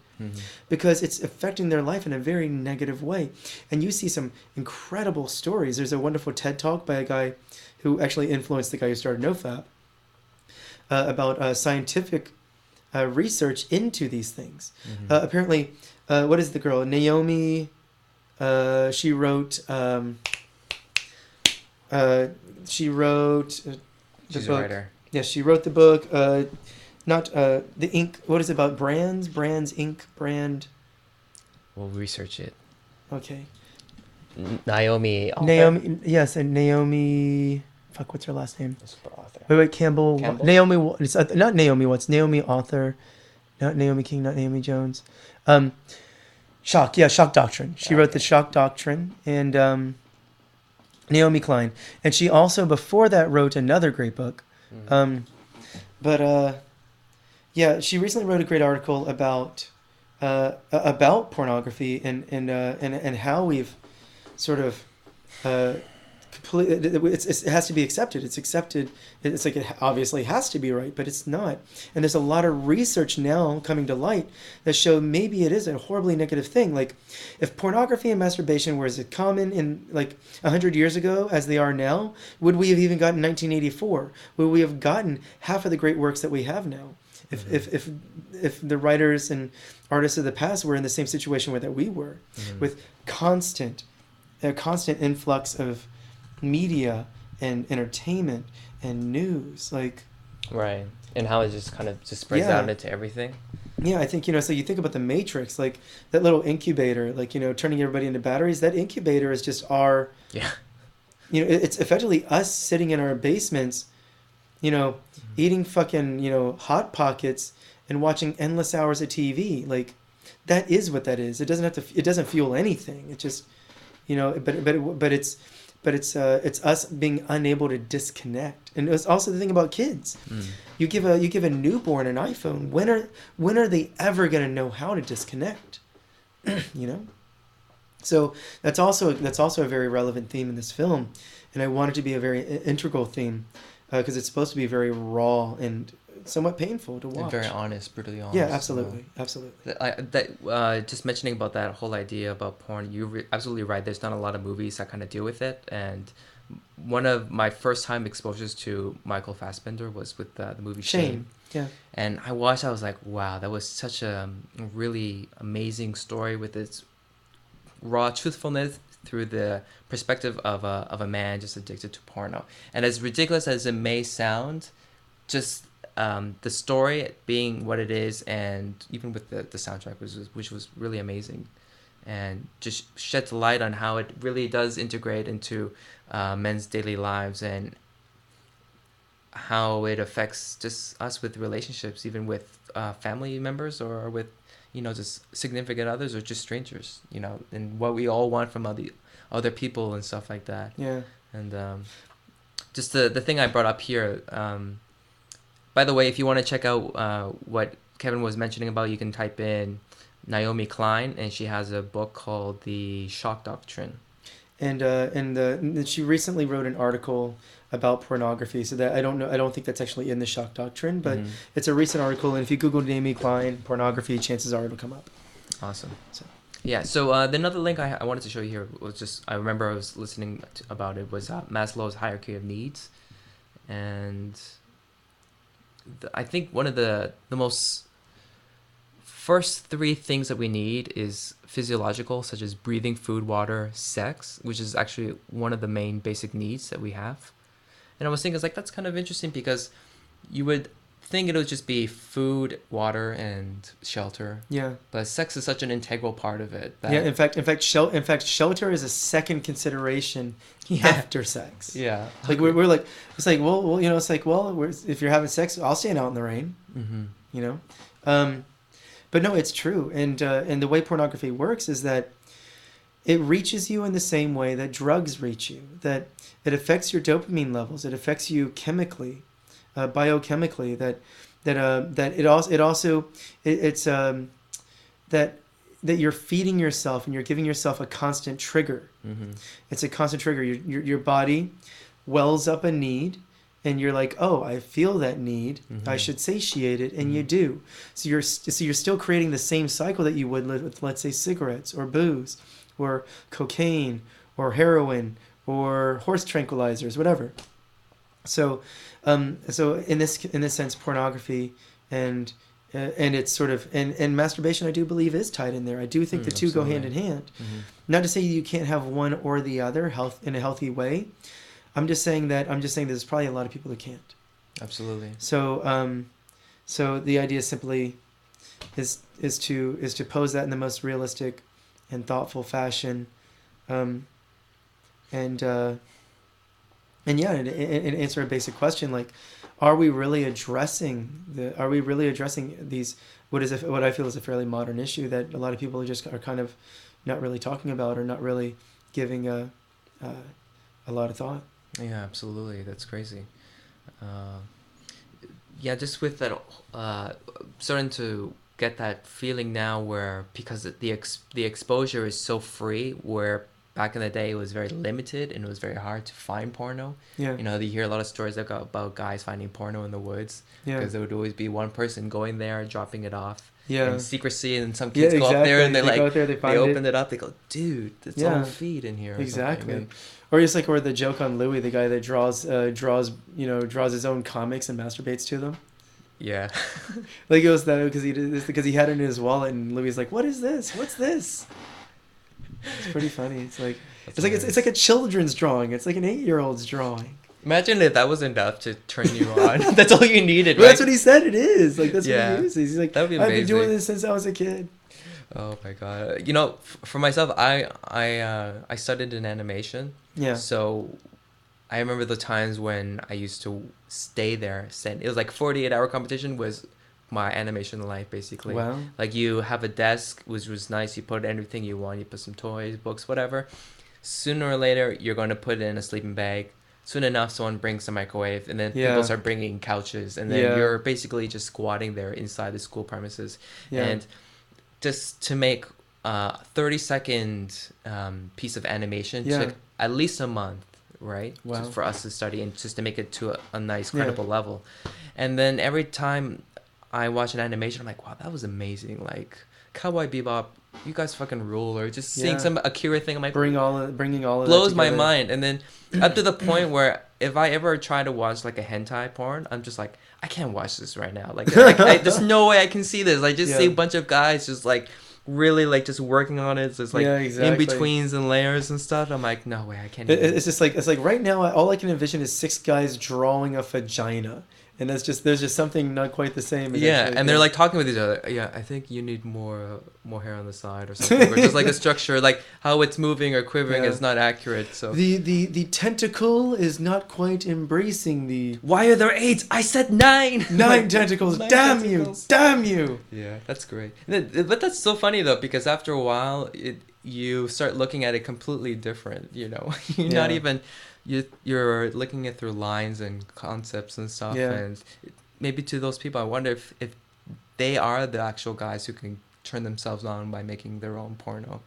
because it's affecting their life in a very negative way. And you see some incredible stories. There's a wonderful TED Talk by a guy who actually influenced the guy who started NoFap about scientific research into these things. Apparently, what is the girl? Naomi, she wrote... She's a writer. Yeah, she wrote the book... Not the ink. What is it about? Brands, ink, brand. We'll research it. Okay. Naomi. Yes, and Naomi. Fuck, what's her last name? Author. Wait, Campbell. Naomi. It's not Naomi Watts. Naomi author. Not Naomi King. Not Naomi Jones. Shock. Yeah, Shock Doctrine. She wrote the Shock Doctrine, and Naomi Klein, and she also before that wrote another great book. Yeah, she recently wrote a great article about pornography and how we've sort of completely. It has to be accepted. It's accepted. It's like it obviously has to be right, but it's not. And there's a lot of research now coming to light that show maybe it is a horribly negative thing. Like, if pornography and masturbation were as common in like 100 years ago as they are now, would we have even gotten 1984? Would we have gotten half of the great works that we have now? If the writers and artists of the past were in the same situation that we were, with constant influx of media and entertainment and news. Like, Right. And how it just kind of just spreads yeah. out into everything. Yeah, I think, so you think about the Matrix, like that little incubator, like, turning everybody into batteries. That incubator is just our, Yeah. it's effectively us sitting in our basements, eating fucking, Hot Pockets and watching endless hours of TV. Like, that is what that is. It doesn't fuel anything. It just, but it's us being unable to disconnect. And it's also the thing about kids. Mm. You give a newborn an iPhone. When are they ever going to know how to disconnect? So that's also a very relevant theme in this film, and I want it to be a very integral theme, because it's supposed to be very raw and somewhat painful to watch. And very honest, brutally honest. Yeah, absolutely, absolutely. Just mentioning about that whole idea about porn, you're absolutely right. There's not a lot of movies that kind of deal with it, and one of my first time exposures to Michael Fassbender was with the movie Shame. Yeah. And I watched, I was like, wow, that was such a really amazing story with its raw truthfulness through the perspective of a man just addicted to porno. And as ridiculous as it may sound, just the story being what it is, and even with the soundtrack, which was really amazing, and just sheds light on how it really does integrate into men's daily lives, and how it affects just us with relationships, even with family members, or with just significant others, or just strangers, and what we all want from other people and stuff like that. Yeah. And just the thing I brought up here, by the way, if you want to check out what Kevin was mentioning about, you can type in Naomi Klein, and she has a book called The Shock Doctrine. And she recently wrote an article about pornography. So that I don't think that's actually in the Shock Doctrine, but it's a recent article. And if you Google Naomi Klein pornography, chances are it'll come up. Awesome. Yeah. So the another link I wanted to show you here was just, I remember I was listening about it, was Maslow's hierarchy of needs, and I think one of the most first three things that we need is physiological, such as breathing, food, water, sex, which is actually one of the main basic needs that we have. And I was thinking, that's kind of interesting, because you would think it would just be food, water, and shelter. Yeah. But sex is such an integral part of it. Yeah. In fact, shelter is a second consideration after sex. Yeah. Like we're like, it's like, well, it's like, well, if you're having sex, I'll stand out in the rain. Mm-hmm. But no, it's true. And the way pornography works is that it reaches you in the same way that drugs reach you. That it affects your dopamine levels. It affects you chemically, biochemically. That you're feeding yourself and you're giving yourself a constant trigger. Mm-hmm. It's a constant trigger. Your body wells up a need. And you're like, oh, I feel that need. Mm-hmm. I should satiate it, and you do. So you're still creating the same cycle that you would with, let's say, cigarettes or booze, or cocaine, or heroin, or horse tranquilizers, whatever. So in this sense, pornography and it's sort of and masturbation, I do believe, is tied in there. I do think the two go hand in hand. Mm-hmm. Not to say you can't have one or the other in a healthy way. I'm just saying there's probably a lot of people who can't. Absolutely. So the idea simply is to pose that in the most realistic and thoughtful fashion, and answer a basic question, like, are we really addressing these what I feel is a fairly modern issue that a lot of people are kind of not really talking about, or not really giving a lot of thought. Yeah, absolutely. That's crazy. Just with that, starting to get that feeling now where, because the exposure is so free, where back in the day it was very limited and it was very hard to find porno. Yeah. You hear a lot of stories about guys finding porno in the woods. Yeah. Because there would always be one person going there, dropping it off. Yeah. In secrecy, and some kids go up there and they open it up. They go, dude, it's all feed in here. Exactly. Or just or the joke on Louis, the guy that draws his own comics and masturbates to them. Yeah. It was that because he had it in his wallet, and Louis is like, "What is this? What's this?" It's pretty funny. It's like it's like a children's drawing. It's like an 8-year-old's drawing. Imagine if that was enough to turn you on. That's all you needed, Well, right? that's what he said it is. Like, that's Yeah. what he uses. He's like, That would be I've been doing amazing. this since I was a kid. Oh my god! You know, for myself, I studied in animation, Yeah. so I remember the times when I used to stay there. It was like 48-hour competition was my animation life basically. Wow. Like you have a desk, which was nice. You put everything you want. You put some toys, books, whatever. Sooner or later, you're going to put it in a sleeping bag. Soon enough, someone brings a microwave, and then Yeah. people start bringing couches, and then Yeah. you're basically just squatting there inside the school premises, Yeah. and just to make a 30-second piece of animation Yeah. took at least a month, right? Wow. Just for us to study and just to make it to a nice, Yeah. credible level. And then every time I watch an animation, I'm like, wow, that was amazing. Like Cowboy Bebop, you guys fucking rule. Or just seeing Yeah. some Akira thing, I'm like, Bringing all of blows that my together. mind. And then up to the point where if I ever try to watch like a hentai porn, I'm just like, I can't watch this right now. Like, there's no way I can see this. I just Yeah. see a bunch of guys just like really like just working on it. So it's like Yeah, exactly. in betweens and layers and stuff. I'm like, no way, I can't. It's just like, it's like right now, all I can envision is 6 guys drawing a vagina. And there's just something not quite the same. Yeah, actually, and they're like talking with each other. Yeah, I think you need more hair on the side or something. Or just like a structure, like how it's moving or quivering Yeah. is not accurate. So the tentacle is not quite embracing the why are there 8? I said 9. 9 tentacles. 9 Damn tentacles. you! Damn you! Yeah, that's great. But that's so funny though, because after a while, you start looking at it completely different. You know, you're not Yeah. even you're looking at through lines and concepts and stuff. Yeah. And maybe to those people, I wonder if they are the actual guys who can turn themselves on by making their own porno,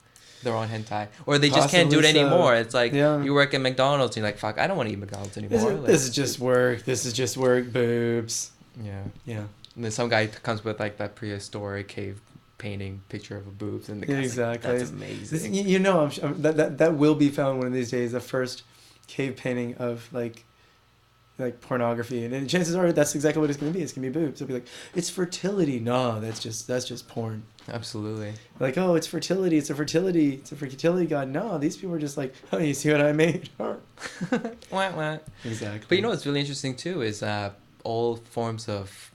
their own hentai, or they just can't do it Possibly so. anymore. It's like Yeah. you work at McDonald's and you're like, fuck, I don't want to eat McDonald's anymore. This is just work. This is just work, boobs. Yeah. Yeah. And then some guy comes with like that prehistoric cave painting picture of a boobs, and the guy's Exactly. like, that's amazing. You know, that will be found one of these days. The first cave painting of like pornography, and chances are that's exactly what it's gonna be. It's gonna be boobs. It'll be like, it's fertility. No, that's just porn. Absolutely. Like, oh, it's fertility. It's a fertility god. No, these people are just like, oh, you see what I made? Wah, wah. Exactly. But you know what's really interesting too is all forms of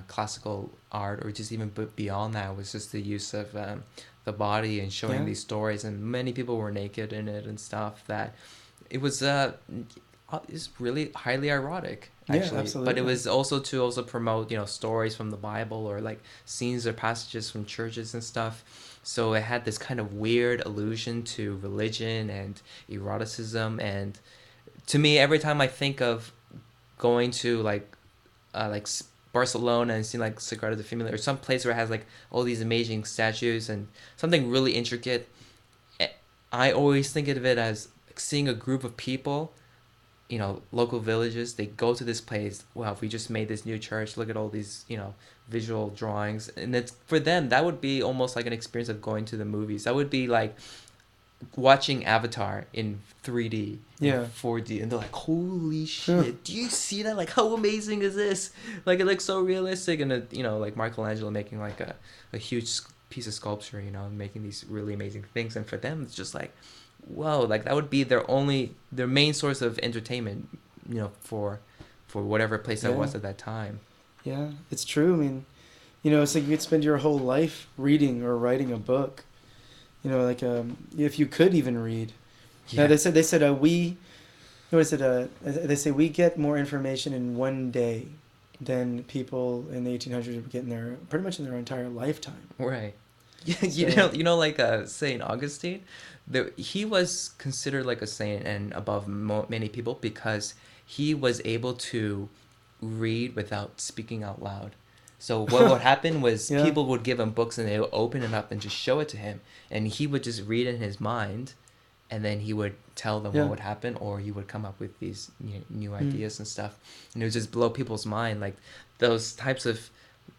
classical art, or just even beyond that, was just the use of the body and showing Yeah. these stories, and many people were naked in it and stuff. That it was it's really highly erotic, actually. Yeah, absolutely. But it was also to promote, you know, stories from the Bible, or like scenes or passages from churches and stuff. So it had this kind of weird allusion to religion and eroticism. And to me, every time I think of going to Barcelona and seeing like Sagrada de Familia, or some place where it has like all these amazing statues and something really intricate, I always think of it as seeing a group of people, you know, local villages. They go to this place. Wow, if we just made this new church, look at all these, you know, visual drawings. And it's for them, that would be almost like an experience of going to the movies. That would be like watching Avatar in 3D, Yeah. 4D, and they're like, holy shit, do you see that? Like, how amazing is this? Like, it looks so realistic. And you know, like Michelangelo making like a huge piece of sculpture, you know, making these really amazing things. And for them, it's just like, whoa, like that would be their main source of entertainment, you know, for whatever place that Yeah. was at that time. Yeah, it's true. I mean, you know, it's like you could spend your whole life reading or writing a book. You know, like if you could even read. Yeah. Now, they said they say we get more information in one day than people in the 1800s would get pretty much in their entire lifetime. Right. So- You know, like Saint Augustine, he was considered like a saint and above many people because he was able to read without speaking out loud. So what would happen was Yeah. people would give him books and they would open it up and just show it to him, and he would just read in his mind, and then he would tell them Yeah. what would happen, or he would come up with these new ideas and stuff, and it would just blow people's mind. Like those types of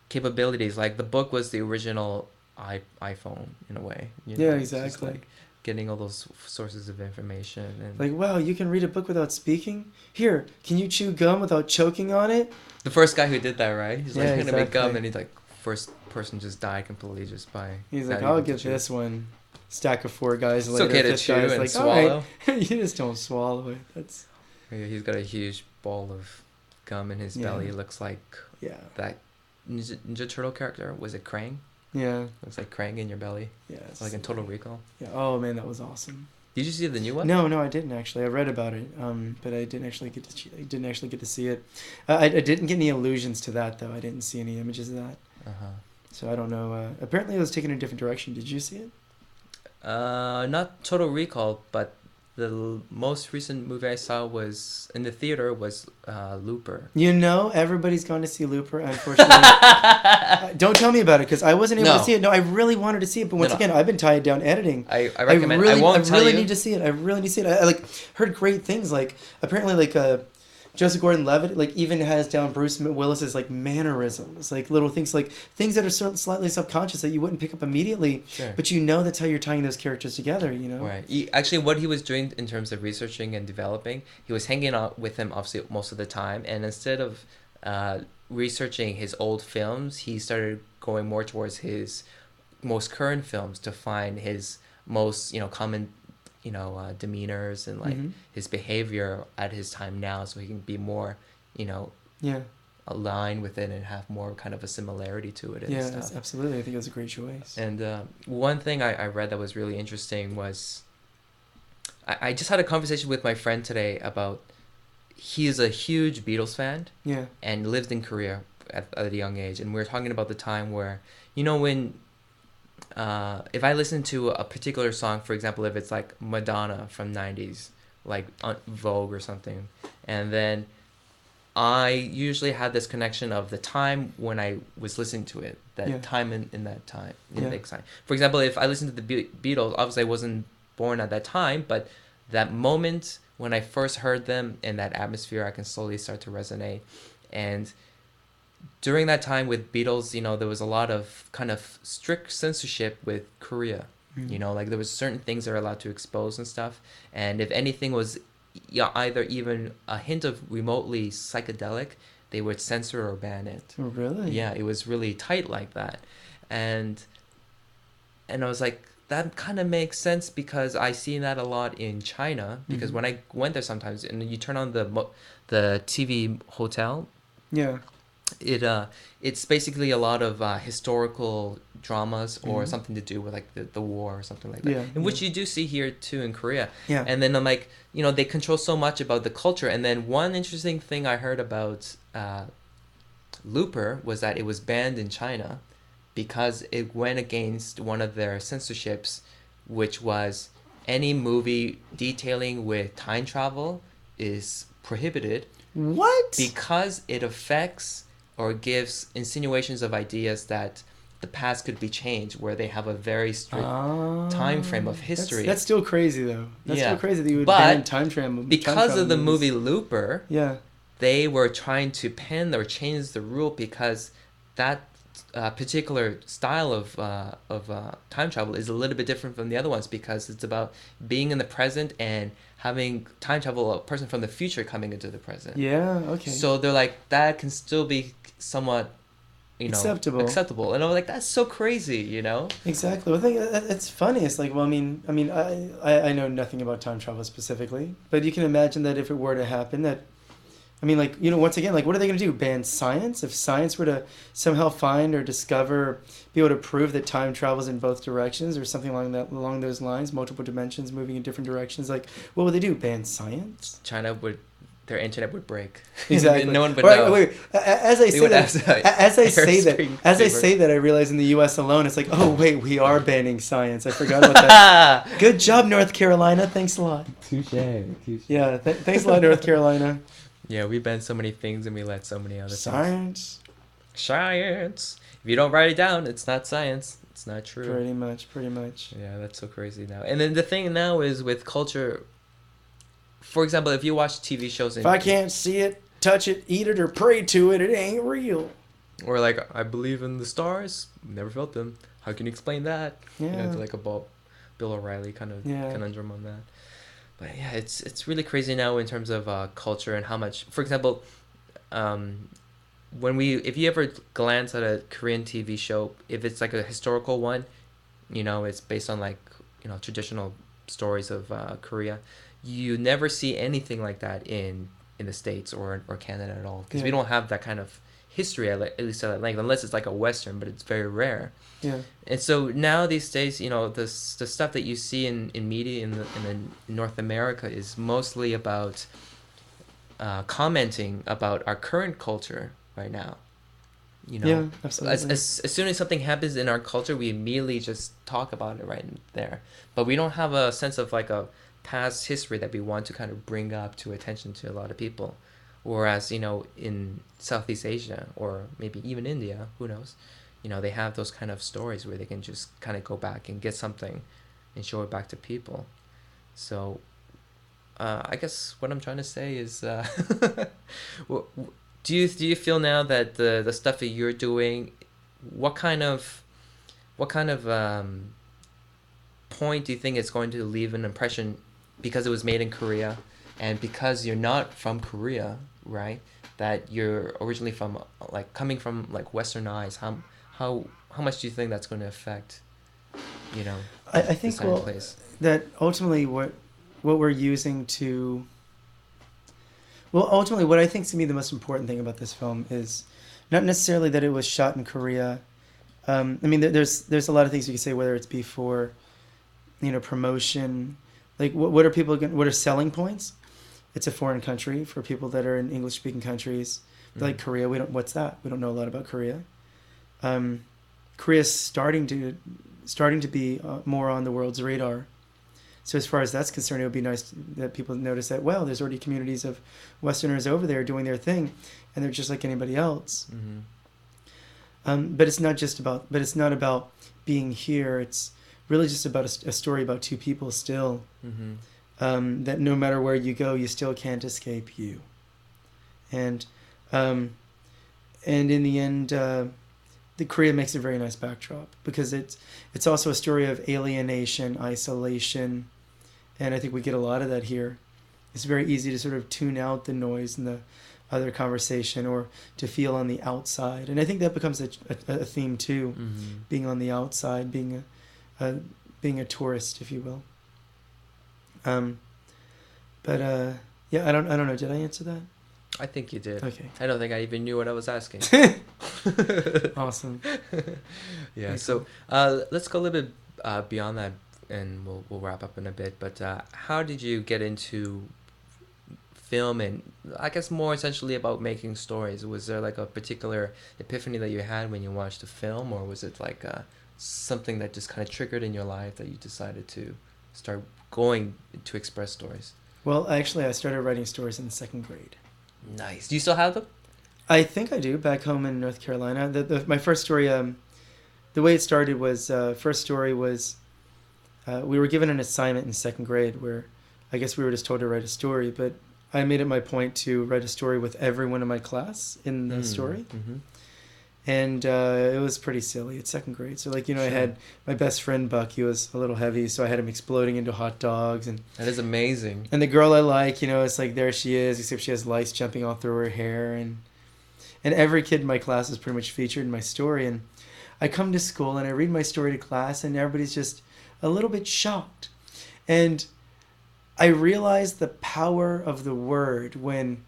capabilities, like the book was the original iPhone in a way. You know? Yeah, It's just, exactly. like getting all those sources of information and Like, wow, you can read a book without speaking? Here, can you chew gum without choking on it? the first guy who did that, right? He's like, Yeah, I'm gonna make gum, exactly. and he's like, first person just died completely just by. He's not like, I'll able to give chew. this one. Stack of 4 guys It's later. okay to fifth chew guy's and like, swallow. all right. You just don't swallow it. That's Yeah, he's got a huge ball of gum in his belly. Yeah. It looks like Yeah. that Ninja Turtle character. Was it Krang? Yeah. Looks like Krang in your belly. Yeah. Like in Total Recall. Yeah. Oh man, that was awesome. Did you see the new one? No, I didn't actually. I read about it, but I didn't actually get to. I didn't actually get to see it. I didn't get any allusions to that though. I didn't see any images of that. So I don't know. Apparently, it was taken a different direction. Did you see it? Not Total Recall, but the most recent movie I saw was in the theater was Looper. You know, everybody's gone to see Looper. Unfortunately, don't tell me about it because I wasn't able to see it. No, I really wanted to see it, but once again, I've been tied down editing. I recommend. I won't tell you. I really need to see it. I really need to see it. I like heard great things. Like apparently, like Joseph Gordon-Levitt like even has down Bruce Willis's like mannerisms, like little things that are slightly subconscious that you wouldn't pick up immediately, sure. But you know that's how you're tying those characters together, you know. Right. Actually, what he was doing in terms of researching and developing, he was hanging out with him obviously most of the time, and instead of researching his old films, he started going more towards his most current films to find his most common demeanors and like his behavior at his time now, so he can be more aligned with it and have more kind of a similarity to it and stuff. Absolutely. I think it was a great choice. And one thing I read that was really interesting was I just had a conversation with my friend today about he is a huge Beatles fan and lived in Korea at a young age, and we were talking about the time where when if I listen to a particular song, for example, if it's like Madonna from 90s, like Vogue or something, and then I usually had this connection of the time when I was listening to it, that time in that time. For example, if I listened to the Beatles, obviously I wasn't born at that time, but that moment when I first heard them in that atmosphere, I can slowly start to resonate. And during that time with Beatles, there was a lot of kind of strict censorship with Korea. Like there was certain things that are allowed to expose and stuff. And if anything was either even a hint of remotely psychedelic, they would censor or ban it. Oh, really? Yeah, it was really tight like that. And I was like, that kind of makes sense because I see that a lot in China. Because when I went there sometimes, and you turn on the TV hotel, it's basically a lot of historical dramas or something to do with like the war or something like that, which you do see here too in Korea. And then I'm like, they control so much about the culture. And then one interesting thing I heard about Looper was that it was banned in China because it went against one of their censorships, which was any movie detailing with time travel is prohibited. What? Because it affects or gives insinuations of ideas that the past could be changed, where they have a very strict time frame of history. That's still crazy, though. That's still crazy that you would ban time travel. Because of the movie Looper, they were trying to pen or change the rule because that particular style of time travel is a little bit different from the other ones because it's about being in the present and having time travel, a person from the future coming into the present. Yeah, okay. So they're like, that can still be somewhat, acceptable. And I was like, that's so crazy, Exactly. Well, I think it's funny. It's like, well, I know nothing about time travel specifically, but you can imagine that if it were to happen, that, once again, like, what are they going to do? Ban science? If science were to somehow find or discover, be able to prove that time travels in both directions or something along those lines, multiple dimensions moving in different directions, like, what would they do? Ban science? Their internet would break. Exactly. No one would know. Wait. As I say that, I realize in the U.S. alone, it's like, oh wait, we are banning science. I forgot about that. Good job, North Carolina. Thanks a lot. Touche. Yeah. Thanks a lot, North Carolina. Yeah, we ban so many things and we let so many other things. Science. If you don't write it down, it's not science. It's not true. Pretty much. Yeah, that's so crazy now. And then the thing now is with culture. For example, if you watch TV shows... If I can't see it, touch it, eat it, or pray to it, it ain't real. Or like, I believe in the stars. Never felt them. How can you explain that? Yeah. It's like a Bill O'Reilly kind of conundrum on that. But yeah, it's really crazy now in terms of culture and how much... For example, if you ever glance at a Korean TV show, if it's like a historical one, it's based on like, traditional stories of Korea, you never see anything like that in the States or Canada at all, because we Yeah. don't have that kind of history at least at that length, unless it's like a Western, but it's very rare. Yeah. And so now these days, the stuff that you see in media in North America is mostly about commenting about our current culture right now. Yeah, absolutely. As soon as something happens in our culture, we immediately just talk about it right there. But we don't have a sense of like a past history that we want to kind of bring up to attention to a lot of people. Whereas, in Southeast Asia or maybe even India, who knows, they have those kind of stories where they can just kind of go back and get something and show it back to people. So I guess what I'm trying to say is, do you feel now that the stuff that you're doing, what kind of point do you think it's going to leave an impression, because it was made in Korea, and because you're not from Korea, right? That you're originally from, like, coming from like westernized. How much do you think that's going to affect, I think this kind of place? that ultimately what we're using to. Well, ultimately, what I think to me the most important thing about this film is not necessarily that it was shot in Korea. I mean, there's a lot of things you could say, whether it's before, promotion, like what are people what are selling points? It's a foreign country for people that are in English speaking countries, like Korea. What's that? We don't know a lot about Korea. Korea's starting to be more on the world's radar. So as far as that's concerned, it would be nice that people notice that, well, there's already communities of Westerners over there doing their thing, and they're just like anybody else. But it's not about being here. It's really just about a story about two people still, that no matter where you go, you still can't escape you. And in the end, the Korea makes a very nice backdrop, because it's also a story of alienation, isolation. And I think we get a lot of that here. It's very easy to sort of tune out the noise and the other conversation, or to feel on the outside. And I think that becomes a theme too, being on the outside, being a tourist, if you will. Yeah, I don't know. Did I answer that? I think you did. Okay. I don't think I even knew what I was asking. Awesome. Yeah. Okay, So let's go a little bit beyond that, and we'll wrap up in a bit. But how did you get into film, and I guess more essentially about making stories? Was there like a particular epiphany that you had when you watched a film, or was it like something that just kind of triggered in your life that you decided to start going to express stories? Well, actually, I started writing stories in the second grade. Nice. Do you still have them? I think I do, back home in North Carolina. My first story, the way it started was, first story was, we were given an assignment in second grade where I guess we were just told to write a story, but I made it my point to write a story with everyone in my class in the story. And it was pretty silly. It's second grade. So, like, I had my best friend, Buck. He was a little heavy, so I had him exploding into hot dogs. And that is amazing. And the girl I like, it's like, there she is, except she has lice jumping all through her hair. And every kid in my class is pretty much featured in my story. And I come to school, and I read my story to class, and everybody's just a little bit shocked. And I realized the power of the word when,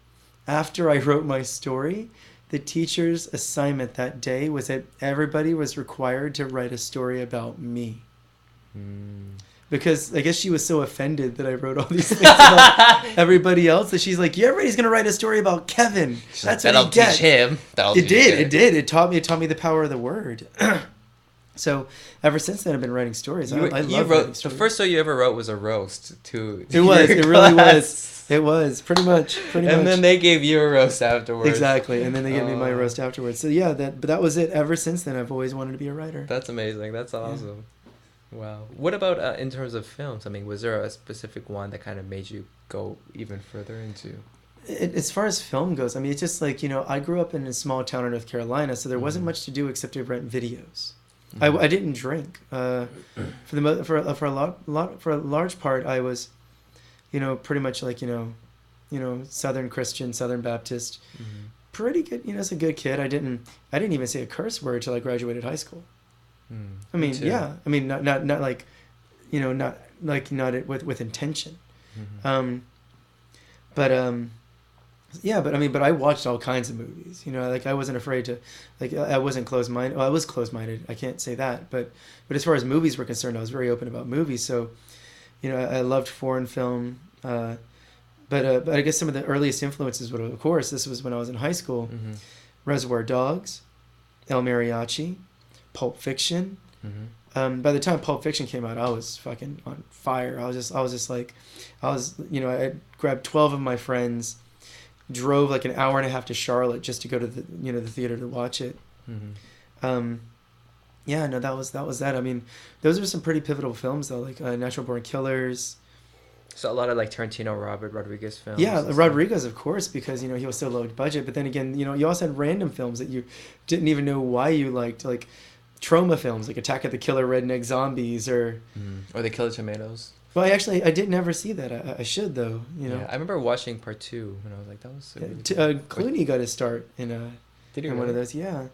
after I wrote my story, the teacher's assignment that day was that everybody was required to write a story about me. Because I guess she was so offended that I wrote all these things about everybody else that she's like, yeah, everybody's going to write a story about Kevin. That's what he gets. Teach him. It did. It taught me the power of the word. So ever since then, I've been writing stories. I love writing stories. The first story you ever wrote was a roast to It was. your It really class. was. It was pretty much. And then they gave you a roast afterwards. Exactly, and then they gave me my roast afterwards. So yeah, that was it. Ever since then, I've always wanted to be a writer. That's amazing. That's awesome. Yeah. Wow. What about in terms of films? I mean, was there a specific one that kind of made you go even further into? As far as film goes, I mean, it's just like, I grew up in a small town in North Carolina, so there wasn't much to do except to rent videos. I didn't drink. For a large part, I was, pretty much like, Southern Christian, Southern Baptist, pretty good. As a good kid, I didn't even say a curse word till I graduated high school. I mean, yeah. I mean, not like, not with intention. But yeah, but I mean, but I watched all kinds of movies. You know, like I wasn't afraid to, like I wasn't closed-minded. Well, I was closed-minded. I can't say that, but as far as movies were concerned, I was very open about movies. So, you know, I loved foreign film. But I guess some of the earliest influences would, of course, this was when I was in high school. Reservoir Dogs, El Mariachi, Pulp Fiction. By the time Pulp Fiction came out, I was fucking on fire. I was just like, you know, I grabbed 12 of my friends, drove like an hour and a half to Charlotte just to go to the, you know, the theater to watch it. Yeah, no, that was that. I mean, those are some pretty pivotal films though, like Natural Born Killers. So a lot of like Tarantino, Robert Rodriguez films. Yeah, Rodriguez, of course, because, you know, he was so low budget. But then again, you know, you also had random films that you didn't even know why you liked, like trauma films, like Attack of the Killer Redneck Zombies, or The Killer Tomatoes. Well, I did never see that. I should though. You know. Yeah, I remember watching part 2 and I was like, that was. Clooney got his start in Did he in really? one of those. Yeah,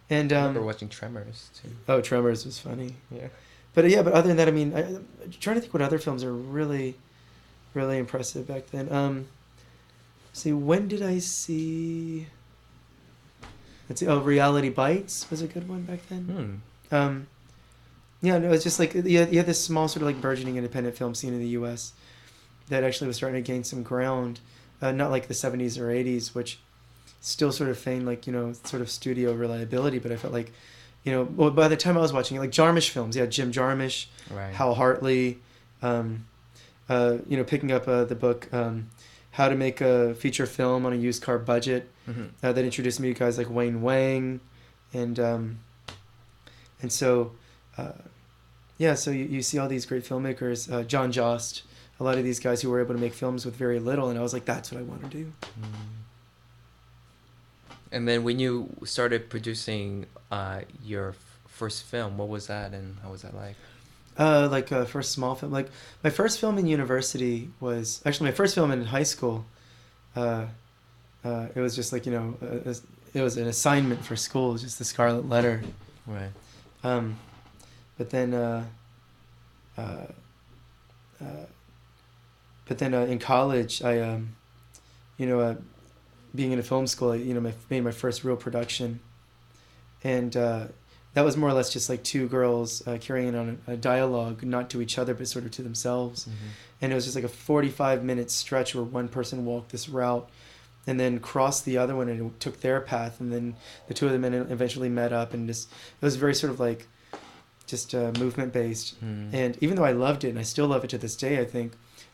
and I remember watching Tremors too. Oh, Tremors was funny. Yeah. But but other than that, I mean, I'm trying to think what other films are really, really impressive back then. See, when did I see? Let's see. Oh, Reality Bites was a good one back then. Yeah, no, it's just like you had this small sort of like burgeoning independent film scene in the U.S. that actually was starting to gain some ground, not like the 70s or 80s, which still sort of feigned like, you know, sort of studio reliability, but I felt like, you know, well, by the time I was watching it, like Jarmusch films, yeah, Jim Jarmusch, right. Hal Hartley, you know, picking up the book How to Make a Feature Film on a Used Car Budget, that introduced me to guys like Wayne Wang, and so. Yeah, so you see all these great filmmakers, John Jost, a lot of these guys who were able to make films with very little, and I was like, that's what I want to do. And then when you started producing your first film, what was that and how was that like? Like first small film, like my first film in university was actually my first film in high school. It was just like, you know, it was an assignment for school, just the Scarlet Letter. Right. But then in college, I, you know, being in a film school, you know, made my first real production, and that was more or less just like two girls carrying on a dialogue, not to each other, but sort of to themselves, and it was just like a 45-minute stretch where one person walked this route, and then crossed the other one and took their path, and then the two of them eventually met up, and just it was very sort of like. Just movement based, and even though I loved it and I still love it to this day,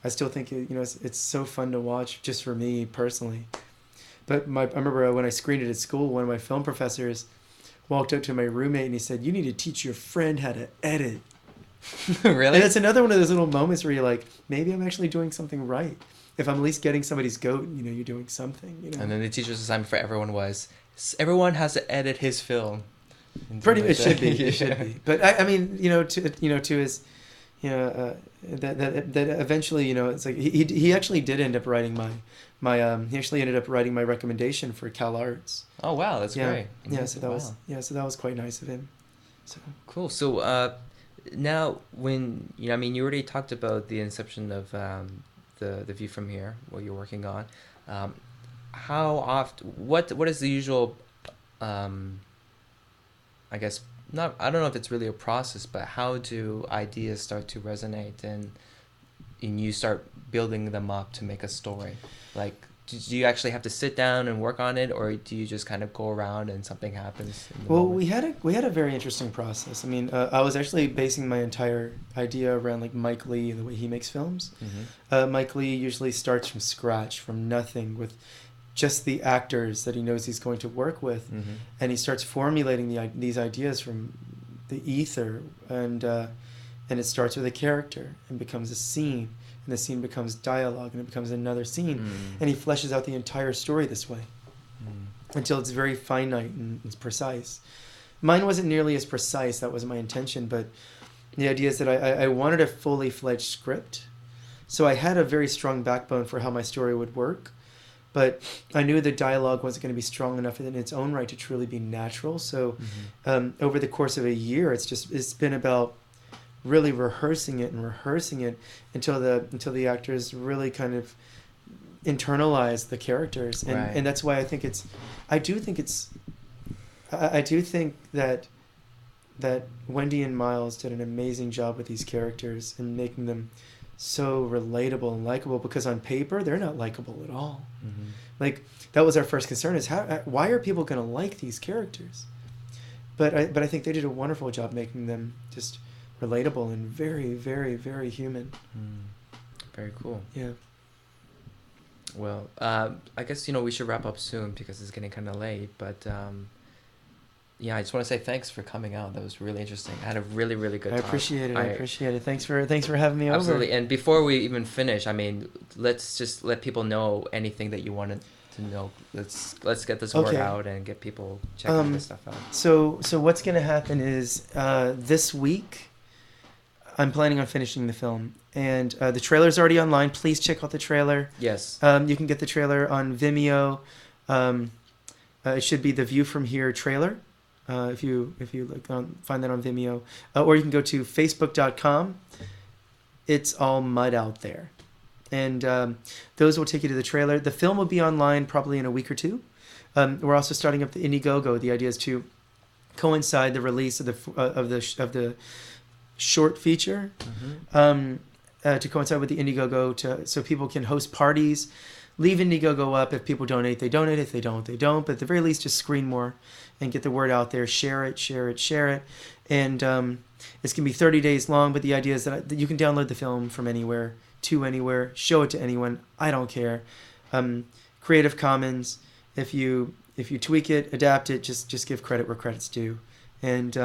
I still think you know it's so fun to watch just for me personally. But I remember when I screened it at school, one of my film professors walked up to my roommate and he said, "You need to teach your friend how to edit." Really? And it's another one of those little moments where you're like, maybe I'm actually doing something right. If I'm at least getting somebody's goat, you know, you're doing something. You know. And then the teacher's assignment for everyone was everyone has to edit his film. Pretty, it should be. It should be. But I mean, you know, to his, you know, that eventually, you know, it's like he actually did end up writing he actually ended up writing my recommendation for Cal Arts. Oh wow, that's great. Yeah, so that was quite nice of him. So cool. So now when you know, I mean, you already talked about the inception of the View from Here, what you're working on. How often? What is the usual? I guess I don't know if it's really a process, but how do ideas start to resonate and you start building them up to make a story? Like, do you actually have to sit down and work on it, or do you just kind of go around and something happens? Well, we had a very interesting process. I mean, I was actually basing my entire idea around like Mike Leigh and the way he makes films. Mike Leigh usually starts from scratch, from nothing, with just the actors that he knows he's going to work with, and he starts formulating these ideas from the ether, and it starts with a character and becomes a scene, and the scene becomes dialogue, and it becomes another scene, and he fleshes out the entire story this way until it's very finite and it's precise. Mine wasn't nearly as precise, that was my intention, but the idea is that I wanted a fully fledged script, so I had a very strong backbone for how my story would work. But I knew the dialogue wasn't going to be strong enough in its own right to truly be natural. So over the course of a year, it's been about really rehearsing it until the actors really kind of internalize the characters, and Right. and that's why I do think that Wendy and Miles did an amazing job with these characters and making them so relatable and likable, because on paper they're not likable at all. Mm-hmm. Like, that was our first concern, is why are people going to like these characters? But I think they did a wonderful job making them just relatable and very, very, very human. Very cool. Yeah. Well, I guess we should wrap up soon because it's getting kind of late. But yeah, I just want to say thanks for coming out. That was really interesting. I had a really, really good I time. appreciate it. I appreciate it. Thanks for having me over. Absolutely. And before we even finish, I mean, let's just let people know anything that you wanted to know. Let's get this word out and get people checking this stuff out. So what's gonna happen is this week I'm planning on finishing the film, and the trailer's already online. Please check out the trailer. Yes. You can get the trailer on Vimeo. It should be the View From Here trailer. If you find that on Vimeo, or you can go to facebook.com. It's all mud out there, and those will take you to the trailer. The film will be online probably in a week or two. We're also starting up the Indiegogo. The idea is to coincide the release of the short feature, to coincide with the Indiegogo, so people can host parties. Leave Indiegogo up. If people donate, they donate. If they don't, they don't. But at the very least, just screen more and get the word out there. Share it. And it's going to be 30 days long, but the idea is that you can download the film from anywhere to anywhere. Show it to anyone. I don't care. Creative Commons. If you tweak it, adapt it, just give credit where credit's due. And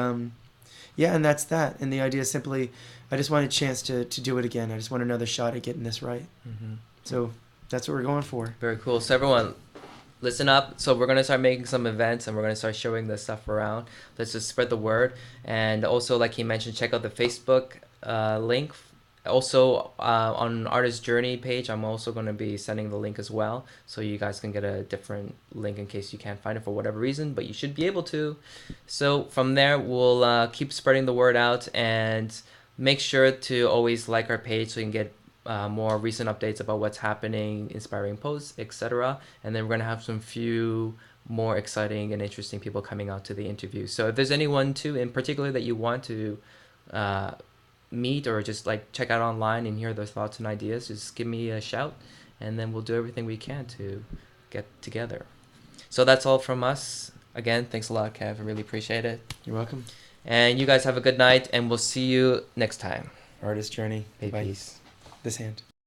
yeah, and that's that. And the idea is simply, I just want a chance to do it again. I just want another shot at getting this right. Mm-hmm. So that's what we're going for. Very cool. So everyone, listen up. So we're going to start making some events, and we're going to start showing this stuff around. Let's just spread the word. And also, like he mentioned, check out the Facebook link. Also, on Artist Journey page, I'm also going to be sending the link as well. So you guys can get a different link in case you can't find it for whatever reason, but you should be able to. So from there, we'll keep spreading the word out, and make sure to always like our page so you can get more recent updates about what's happening, inspiring posts, etc. And then we're going to have some few more exciting and interesting people coming out to the interview. So if there's anyone too in particular that you want to meet or just like check out online and hear their thoughts and ideas, just give me a shout, and then we'll do everything we can to get together. So that's all from us. Again, thanks a lot, Kev. I really appreciate it. You're welcome. And you guys have a good night, and we'll see you next time. Artist Journey. Hey, Bye. peace. This hand.